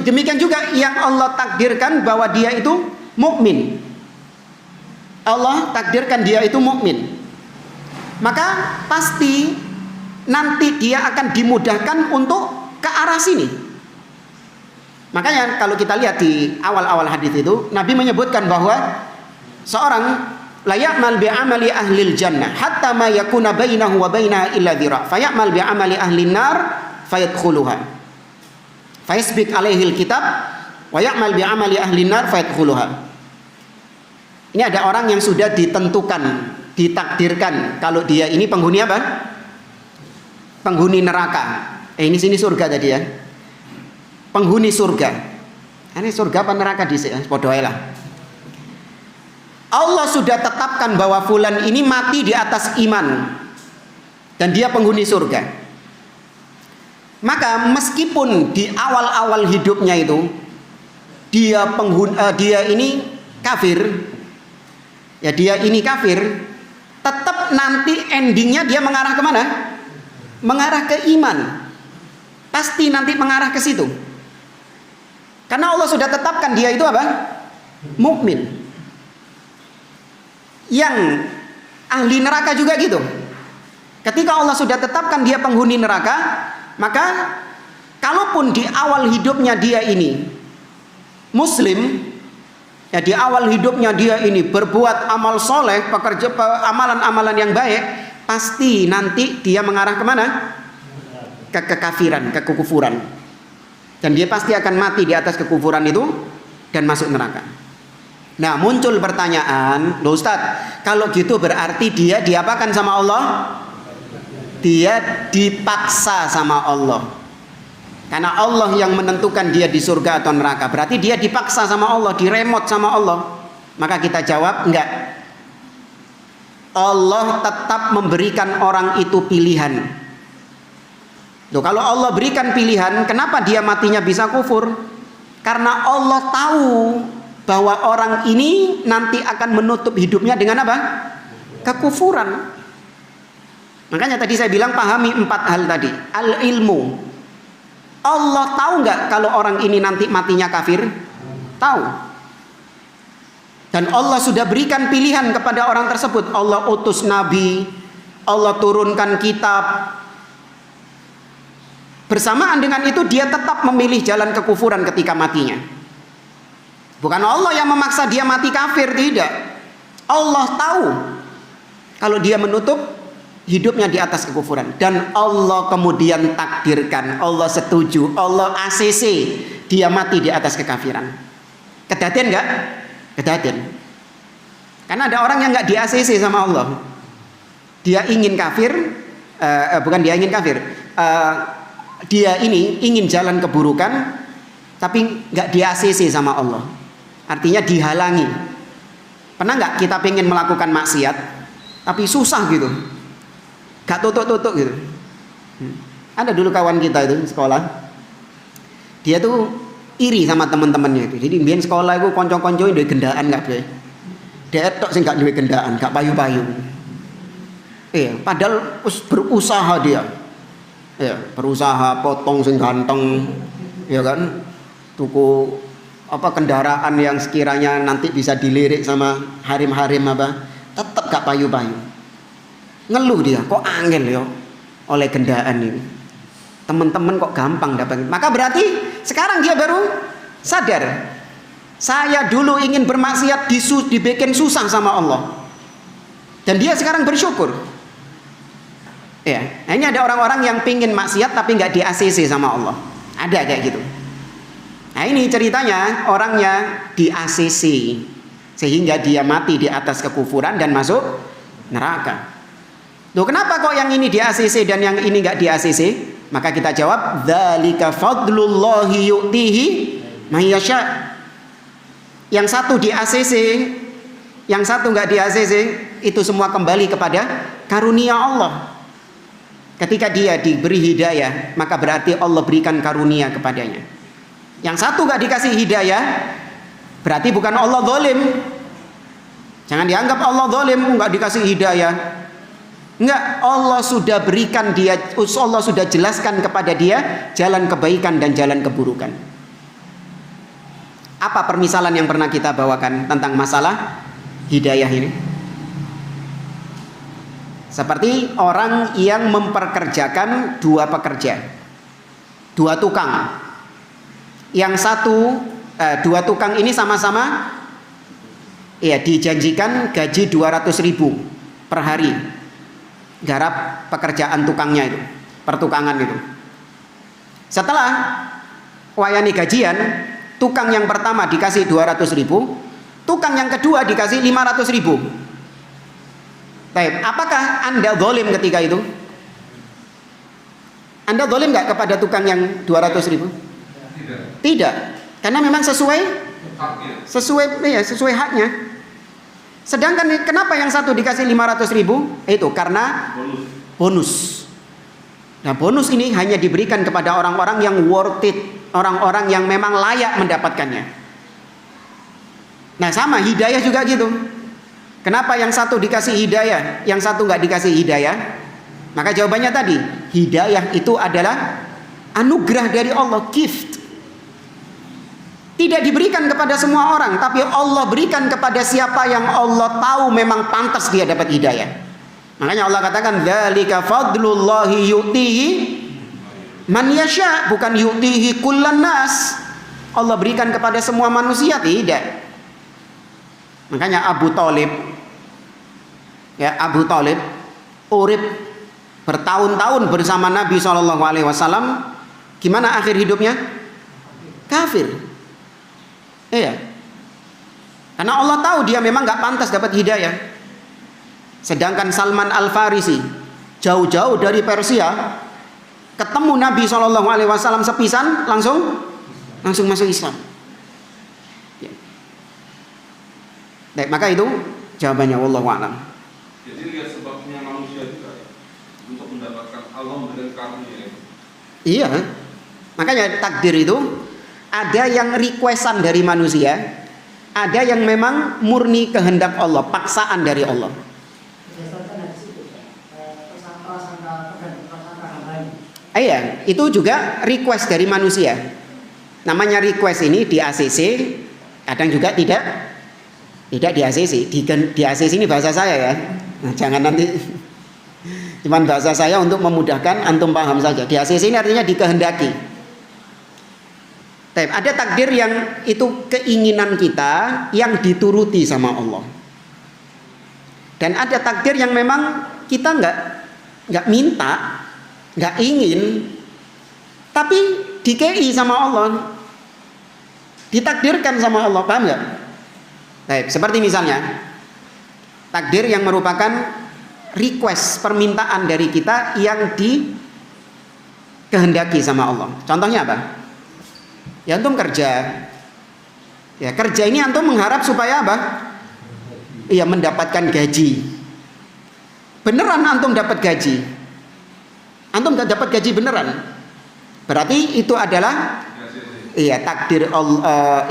Demikian juga yang Allah takdirkan bahwa dia itu mukmin. Allah takdirkan dia itu mukmin. Maka pasti nanti dia akan dimudahkan untuk ke arah sini. Makanya kalau kita lihat di awal-awal hadis itu, Nabi menyebutkan bahwa seorang la ya'mal bi amali ahlil jannah hatta ma yakuna bainahu wa bainaha illa dhira fa ya'mal bi amali ahlin nar fayadkhuluha fa yasbiq alaihi alkitab wa ya'mal bi amali ahlin nar fayadkhuluha. Ini ada orang yang sudah ditentukan, ditakdirkan kalau dia ini penghuni apa? Penghuni neraka. Ini sini surga tadi ya. Penghuni surga. Ini surga apa neraka di sini? Podo ae lah. Allah sudah tetapkan bahwa fulan ini mati di atas iman dan dia penghuni surga. Maka meskipun di awal-awal hidupnya itu dia ini kafir, ya dia ini kafir, tetap nanti endingnya dia mengarah kemana? Mengarah ke iman. Pasti nanti mengarah ke situ. Karena Allah sudah tetapkan dia itu apa? Mukmin. Yang ahli neraka juga gitu. Ketika Allah sudah tetapkan dia penghuni neraka, maka kalaupun di awal hidupnya dia ini muslim, ya di awal hidupnya dia ini berbuat amal soleh, amalan-amalan yang baik, pasti nanti dia mengarah kemana? Ke kekafiran, ke kekufuran. Dan dia pasti akan mati di atas kekufuran itu dan masuk neraka. Nah, muncul pertanyaan, loh Ustaz, kalau gitu berarti dia diapakan sama Allah? Dia dipaksa sama Allah. Karena Allah yang menentukan dia di surga atau neraka. Berarti dia dipaksa sama Allah, diremot sama Allah. Maka kita jawab, enggak. Allah tetap memberikan orang itu pilihan. Loh, kalau Allah berikan pilihan, kenapa dia matinya bisa kufur? Karena Allah tahu bahwa orang ini nanti akan menutup hidupnya dengan apa? Kekufuran. Makanya tadi saya bilang pahami 4 hal tadi. Al-ilmu. Allah tahu nggak kalau orang ini nanti matinya kafir? Tahu. Dan Allah sudah berikan pilihan kepada orang tersebut. Allah utus nabi, Allah turunkan kitab. Bersamaan dengan itu dia tetap memilih jalan kekufuran ketika matinya. Bukan Allah yang memaksa dia mati kafir, tidak. Allah tahu kalau dia menutup hidupnya di atas kekufuran. Dan Allah kemudian takdirkan, Allah setuju, Allah ACC dia mati di atas kekafiran. Kedaten enggak? Kedaten. Karena ada orang yang enggak di ACC sama Allah. Dia ingin kafir, bukan dia ingin kafir. Dia ini ingin jalan keburukan, tapi enggak di ACC sama Allah. Artinya dihalangi. Pernah nggak kita pengen melakukan maksiat tapi susah gitu, gak tutuk-tutuk gitu? Ada dulu kawan kita itu sekolah, dia tuh iri sama teman-temannya itu. Jadi mbiyen sekolah iku kanca-kanca duwe gendaan kabeh. Dhek tok sing gak duwe gendaan, gak payu-payu. Iya, padahal berusaha dia. Ya, berusaha potong sing ganteng, ya kan? Tuku kendaraan yang sekiranya nanti bisa dilirik sama harim-harim apa, tetap gak payu-payu. Ngeluh dia, kok angel ya oleh gendaan ini. Teman-teman kok gampang dapat. Maka berarti sekarang dia baru sadar. Saya dulu ingin bermaksiat dibikin susah sama Allah. Dan dia sekarang bersyukur. Ya, ini ada orang-orang yang pingin maksiat tapi nggak di ACC sama Allah. Ada kayak gitu. Nah ini ceritanya orangnya di ACC sehingga dia mati di atas kekufuran dan masuk neraka. Loh kenapa kok yang ini di ACC dan yang ini nggak di ACC? Maka kita jawab, dzalika fadlullahi yu'tihi may yasha. Yang satu di ACC, yang satu nggak di ACC, itu semua kembali kepada karunia Allah. Ketika dia diberi hidayah, maka berarti Allah berikan karunia kepadanya. Yang satu nggak dikasih hidayah, berarti bukan Allah zalim. Jangan dianggap Allah zalim nggak dikasih hidayah. Enggak, Allah sudah berikan dia, Allah sudah jelaskan kepada dia jalan kebaikan dan jalan keburukan. Apa permisalan yang pernah kita bawakan tentang masalah hidayah ini? Seperti orang yang memperkerjakan dua pekerja, dua tukang. Yang satu, dua tukang ini sama-sama ya dijanjikan gaji 200.000 per hari. Garap pekerjaan tukangnya itu, pertukangan itu. Setelah wayani gajian, tukang yang pertama dikasih 200.000, tukang yang kedua dikasih 500.000. Baik, apakah Anda zalim ketika itu? Anda zalim nggak kepada tukang yang 200.000? Tidak, karena memang sesuai haknya. Sedangkan kenapa yang satu dikasih 500.000? Itu karena bonus. Nah bonus ini hanya diberikan kepada orang-orang yang worth it, orang-orang yang memang layak mendapatkannya. Nah sama hidayah juga gitu. Kenapa yang satu dikasih hidayah, yang satu nggak dikasih hidayah? Maka jawabannya tadi, hidayah itu adalah anugerah dari Allah, gift. Tidak diberikan kepada semua orang, tapi Allah berikan kepada siapa yang Allah tahu memang pantas dia dapat hidayah. Makanya Allah katakan dzalika fadlullahi yu'tihi man yasha, bukan yu'tihi kullan nas. Allah berikan kepada semua manusia, tidak. Makanya Abu Thalib urip bertahun-tahun bersama Nabi SAW. Gimana akhir hidupnya? Kafir. Iya. Karena Allah tahu dia memang nggak pantas dapat hidayah. Sedangkan Salman Al-Farisi jauh-jauh dari Persia ketemu Nabi SAW sepisan langsung masuk Islam. Ya. Baik, maka itu jawabannya, wallahu a'lam. Jadi lihat sebabnya manusia juga untuk mendapatkan Allah memberikan karunia. Iya. Makanya takdir itu ada yang requestan dari manusia, ada yang memang murni kehendak Allah, paksaan dari Allah. Iya, itu juga request dari manusia. Namanya request ini di ACC, kadang juga tidak di ACC. Di ACC ini bahasa saya ya. Nah, jangan nanti cuman bahasa saya untuk memudahkan antum paham saja. Di ACC ini artinya dikehendaki. Ada takdir yang itu keinginan kita yang dituruti sama Allah. Dan ada takdir yang memang kita nggak minta, nggak ingin, tapi dikei sama Allah, ditakdirkan sama Allah, paham nggak? Seperti misalnya takdir yang merupakan request, permintaan dari kita yang dikehendaki sama Allah. Contohnya apa? Ya antum kerja. Ya kerja ini antum mengharap supaya apa? Iya mendapatkan gaji. Beneran antum dapat gaji. Antum gak dapat gaji beneran. Berarti itu adalah Iya, takdir Allah,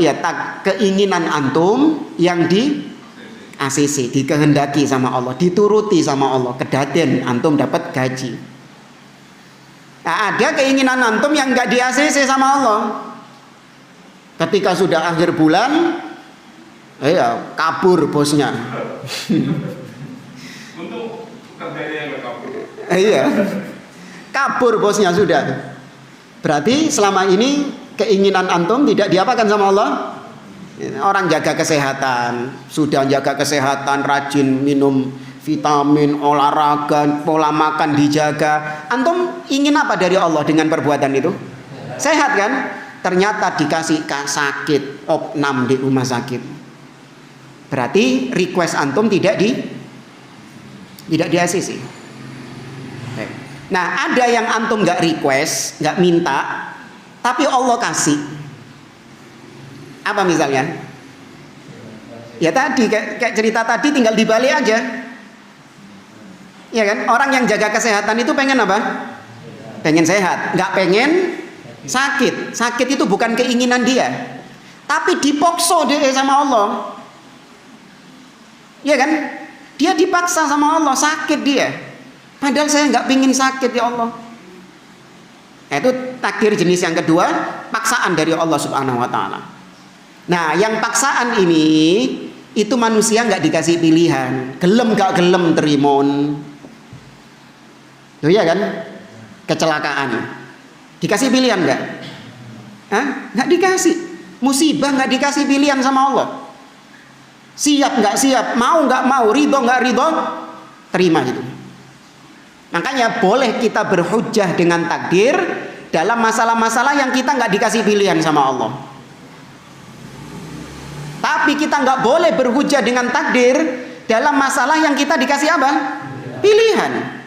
keinginan antum yang di ACC, dikehendaki sama Allah, dituruti sama Allah, kedaden antum dapat gaji. Nah, ada keinginan antum yang nggak di ACC sama Allah. Ketika sudah akhir bulan, kabur bosnya. Untuk kerjanya yang kabur. Iya, kabur bosnya sudah. Berarti selama ini keinginan antum tidak diapakan sama Allah. Orang jaga kesehatan, sudah jaga kesehatan, rajin minum vitamin, olahraga, pola makan dijaga. Antum ingin apa dari Allah dengan perbuatan itu? Sehat kan? Ternyata dikasih sakit, opnam di rumah sakit. Berarti request antum tidak di ACC. Nah, ada yang antum nggak request, nggak minta, tapi Allah kasih. Apa misalnya? Ya tadi kayak cerita tadi, tinggal dibalik aja. Ya kan? Orang yang jaga kesehatan itu pengen apa? Pengen sehat, nggak pengen sakit. Sakit itu bukan keinginan dia, tapi dipaksa dia sama Allah. Ya kan? Dia dipaksa sama Allah, sakit dia. Padahal saya nggak pingin sakit ya Allah. Itu takdir jenis yang kedua, paksaan dari Allah Subhanahu Wa Taala. Nah, yang paksaan ini itu manusia nggak dikasih pilihan, gelem nggak gelem terimon. Tuh ya kan? Kecelakaan. Dikasih pilihan nggak? Nggak dikasih. Musibah nggak dikasih pilihan sama Allah. Siap nggak siap, mau nggak mau, ridho nggak ridho, terima itu. Makanya boleh kita berhujjah dengan takdir dalam masalah-masalah yang kita nggak dikasih pilihan sama Allah. Tapi kita nggak boleh berhujjah dengan takdir dalam masalah yang kita dikasih apa? Pilihan.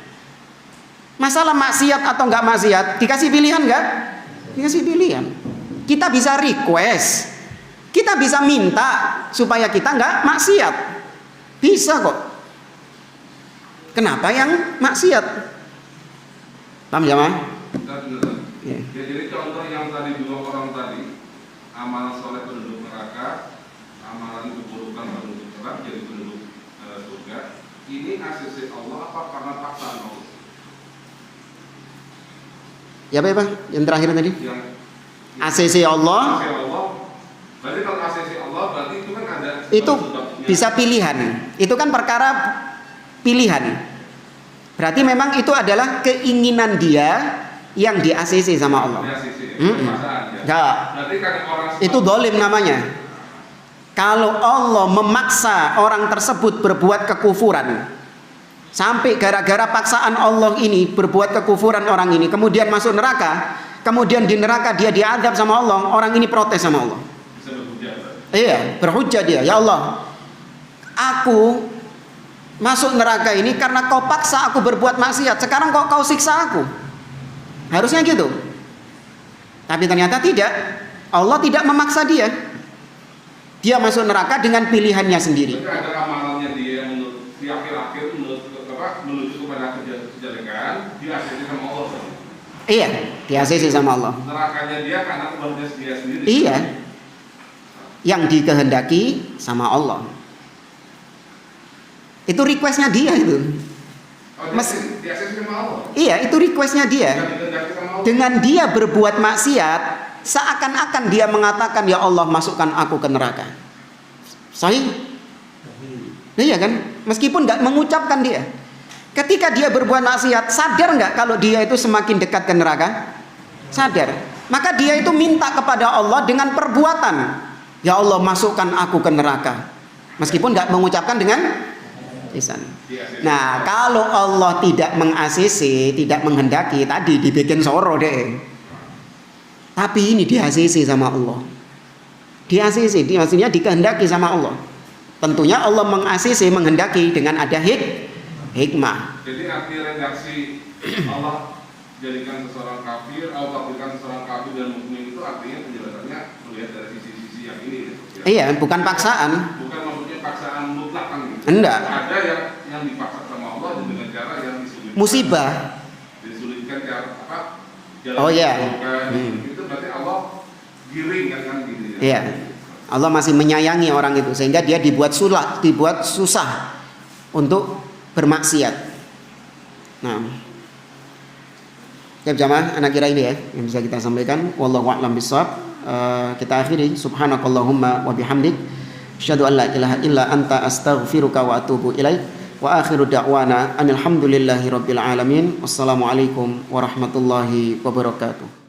Masalah maksiat atau nggak maksiat, dikasih pilihan nggak? Dikasih pilihan. Kita bisa request, kita bisa minta supaya kita nggak maksiat. Bisa kok. Kenapa yang maksiat? Paham ya, Mas? Ya, jadi contoh yang tadi dua orang tadi, amalan soleh penduduk neraka, amalan keburukan penduduk neraka jadi penduduk surga. Ini ACC Allah apa karena paksaan Allah? Ya Pak, yang terakhir tadi. Yang ACC Allah. ACC Allah. Berarti kalau ACC Allah berarti itu kan ada. Itu bisa pilihan. Itu kan perkara pilihan. Berarti memang itu adalah keinginan dia yang di ACC sama Allah. Enggak. Berarti kan orang itu dolim namanya. Kalau Allah memaksa orang tersebut berbuat kekufuran, sampai gara-gara paksaan Allah ini berbuat kekufuran orang ini, kemudian masuk neraka, kemudian di neraka dia diadab sama Allah, orang ini protes sama Allah. Bisa berhujjah. Iya, berhujjah dia. Ya Allah, aku masuk neraka ini karena kau paksa aku berbuat maksiat. Sekarang kau siksa aku. Harusnya gitu. Tapi ternyata tidak. Allah tidak memaksa dia. Dia masuk neraka dengan pilihannya sendiri. Jadi ada amalannya dia menurut di akhir-akhir menuju kepada kejelekan, dia ACC sama Allah. Iya, di ACC sama Allah. Nerakanya dia karena kebahagiaan dia sendiri. Iya. Yang dikehendaki sama Allah. Itu requestnya dia itu. Di ACC sama Allah. Iya, itu requestnya dia. Dengan dia berbuat maksiat, seakan-akan dia mengatakan, ya Allah masukkan aku ke neraka. Sahih? Iya kan? Meskipun nggak mengucapkan dia. Ketika dia berbuat maksiat, sadar nggak kalau dia itu semakin dekat ke neraka? Sadar. Maka dia itu minta kepada Allah dengan perbuatan. Ya Allah masukkan aku ke neraka. Meskipun nggak mengucapkan dengan lisan. Nah, kalau Allah tidak meng-ACC, tidak menghendaki, tadi dibikin soro deh. Tapi ini di ACC sama Allah. Di ACC, maksudnya dikehendaki sama Allah. Tentunya Allah meng-ACC, menghendaki dengan ada hikmah. Jadi arti redaksi Allah jadikan seseorang kafir, Allah takdirkan seseorang kafir dan mukmin itu artinya penjelasannya melihat dari sisi-sisi yang ini. Ya. Iya, bukan paksaan. Bukan maksudnya paksaan mutlak kan gitu. Enggak. Ada yang dipaksa sama Allah dengan cara yang disulitkan. Musibah. Disulitkan cara apa? Jalan Oh iya. Itu berarti Allah giring kan gitu ya. Iya. Allah masih menyayangi orang itu sehingga dia dibuat susah untuk bermaksiat. Nah, ya jamaah, anak kira ini ya yang bisa kita sampaikan. Wallahu a'lam bishawab. Kita akhiri subhanakallahumma wa bihamdik asyhadu an la ilaha illa anta astaghfiruka wa atubu ilaik. Wa akhiru da'wana anil hamdulillahi rabbil alamin. Wassalamualaikum warahmatullahi wabarakatuh.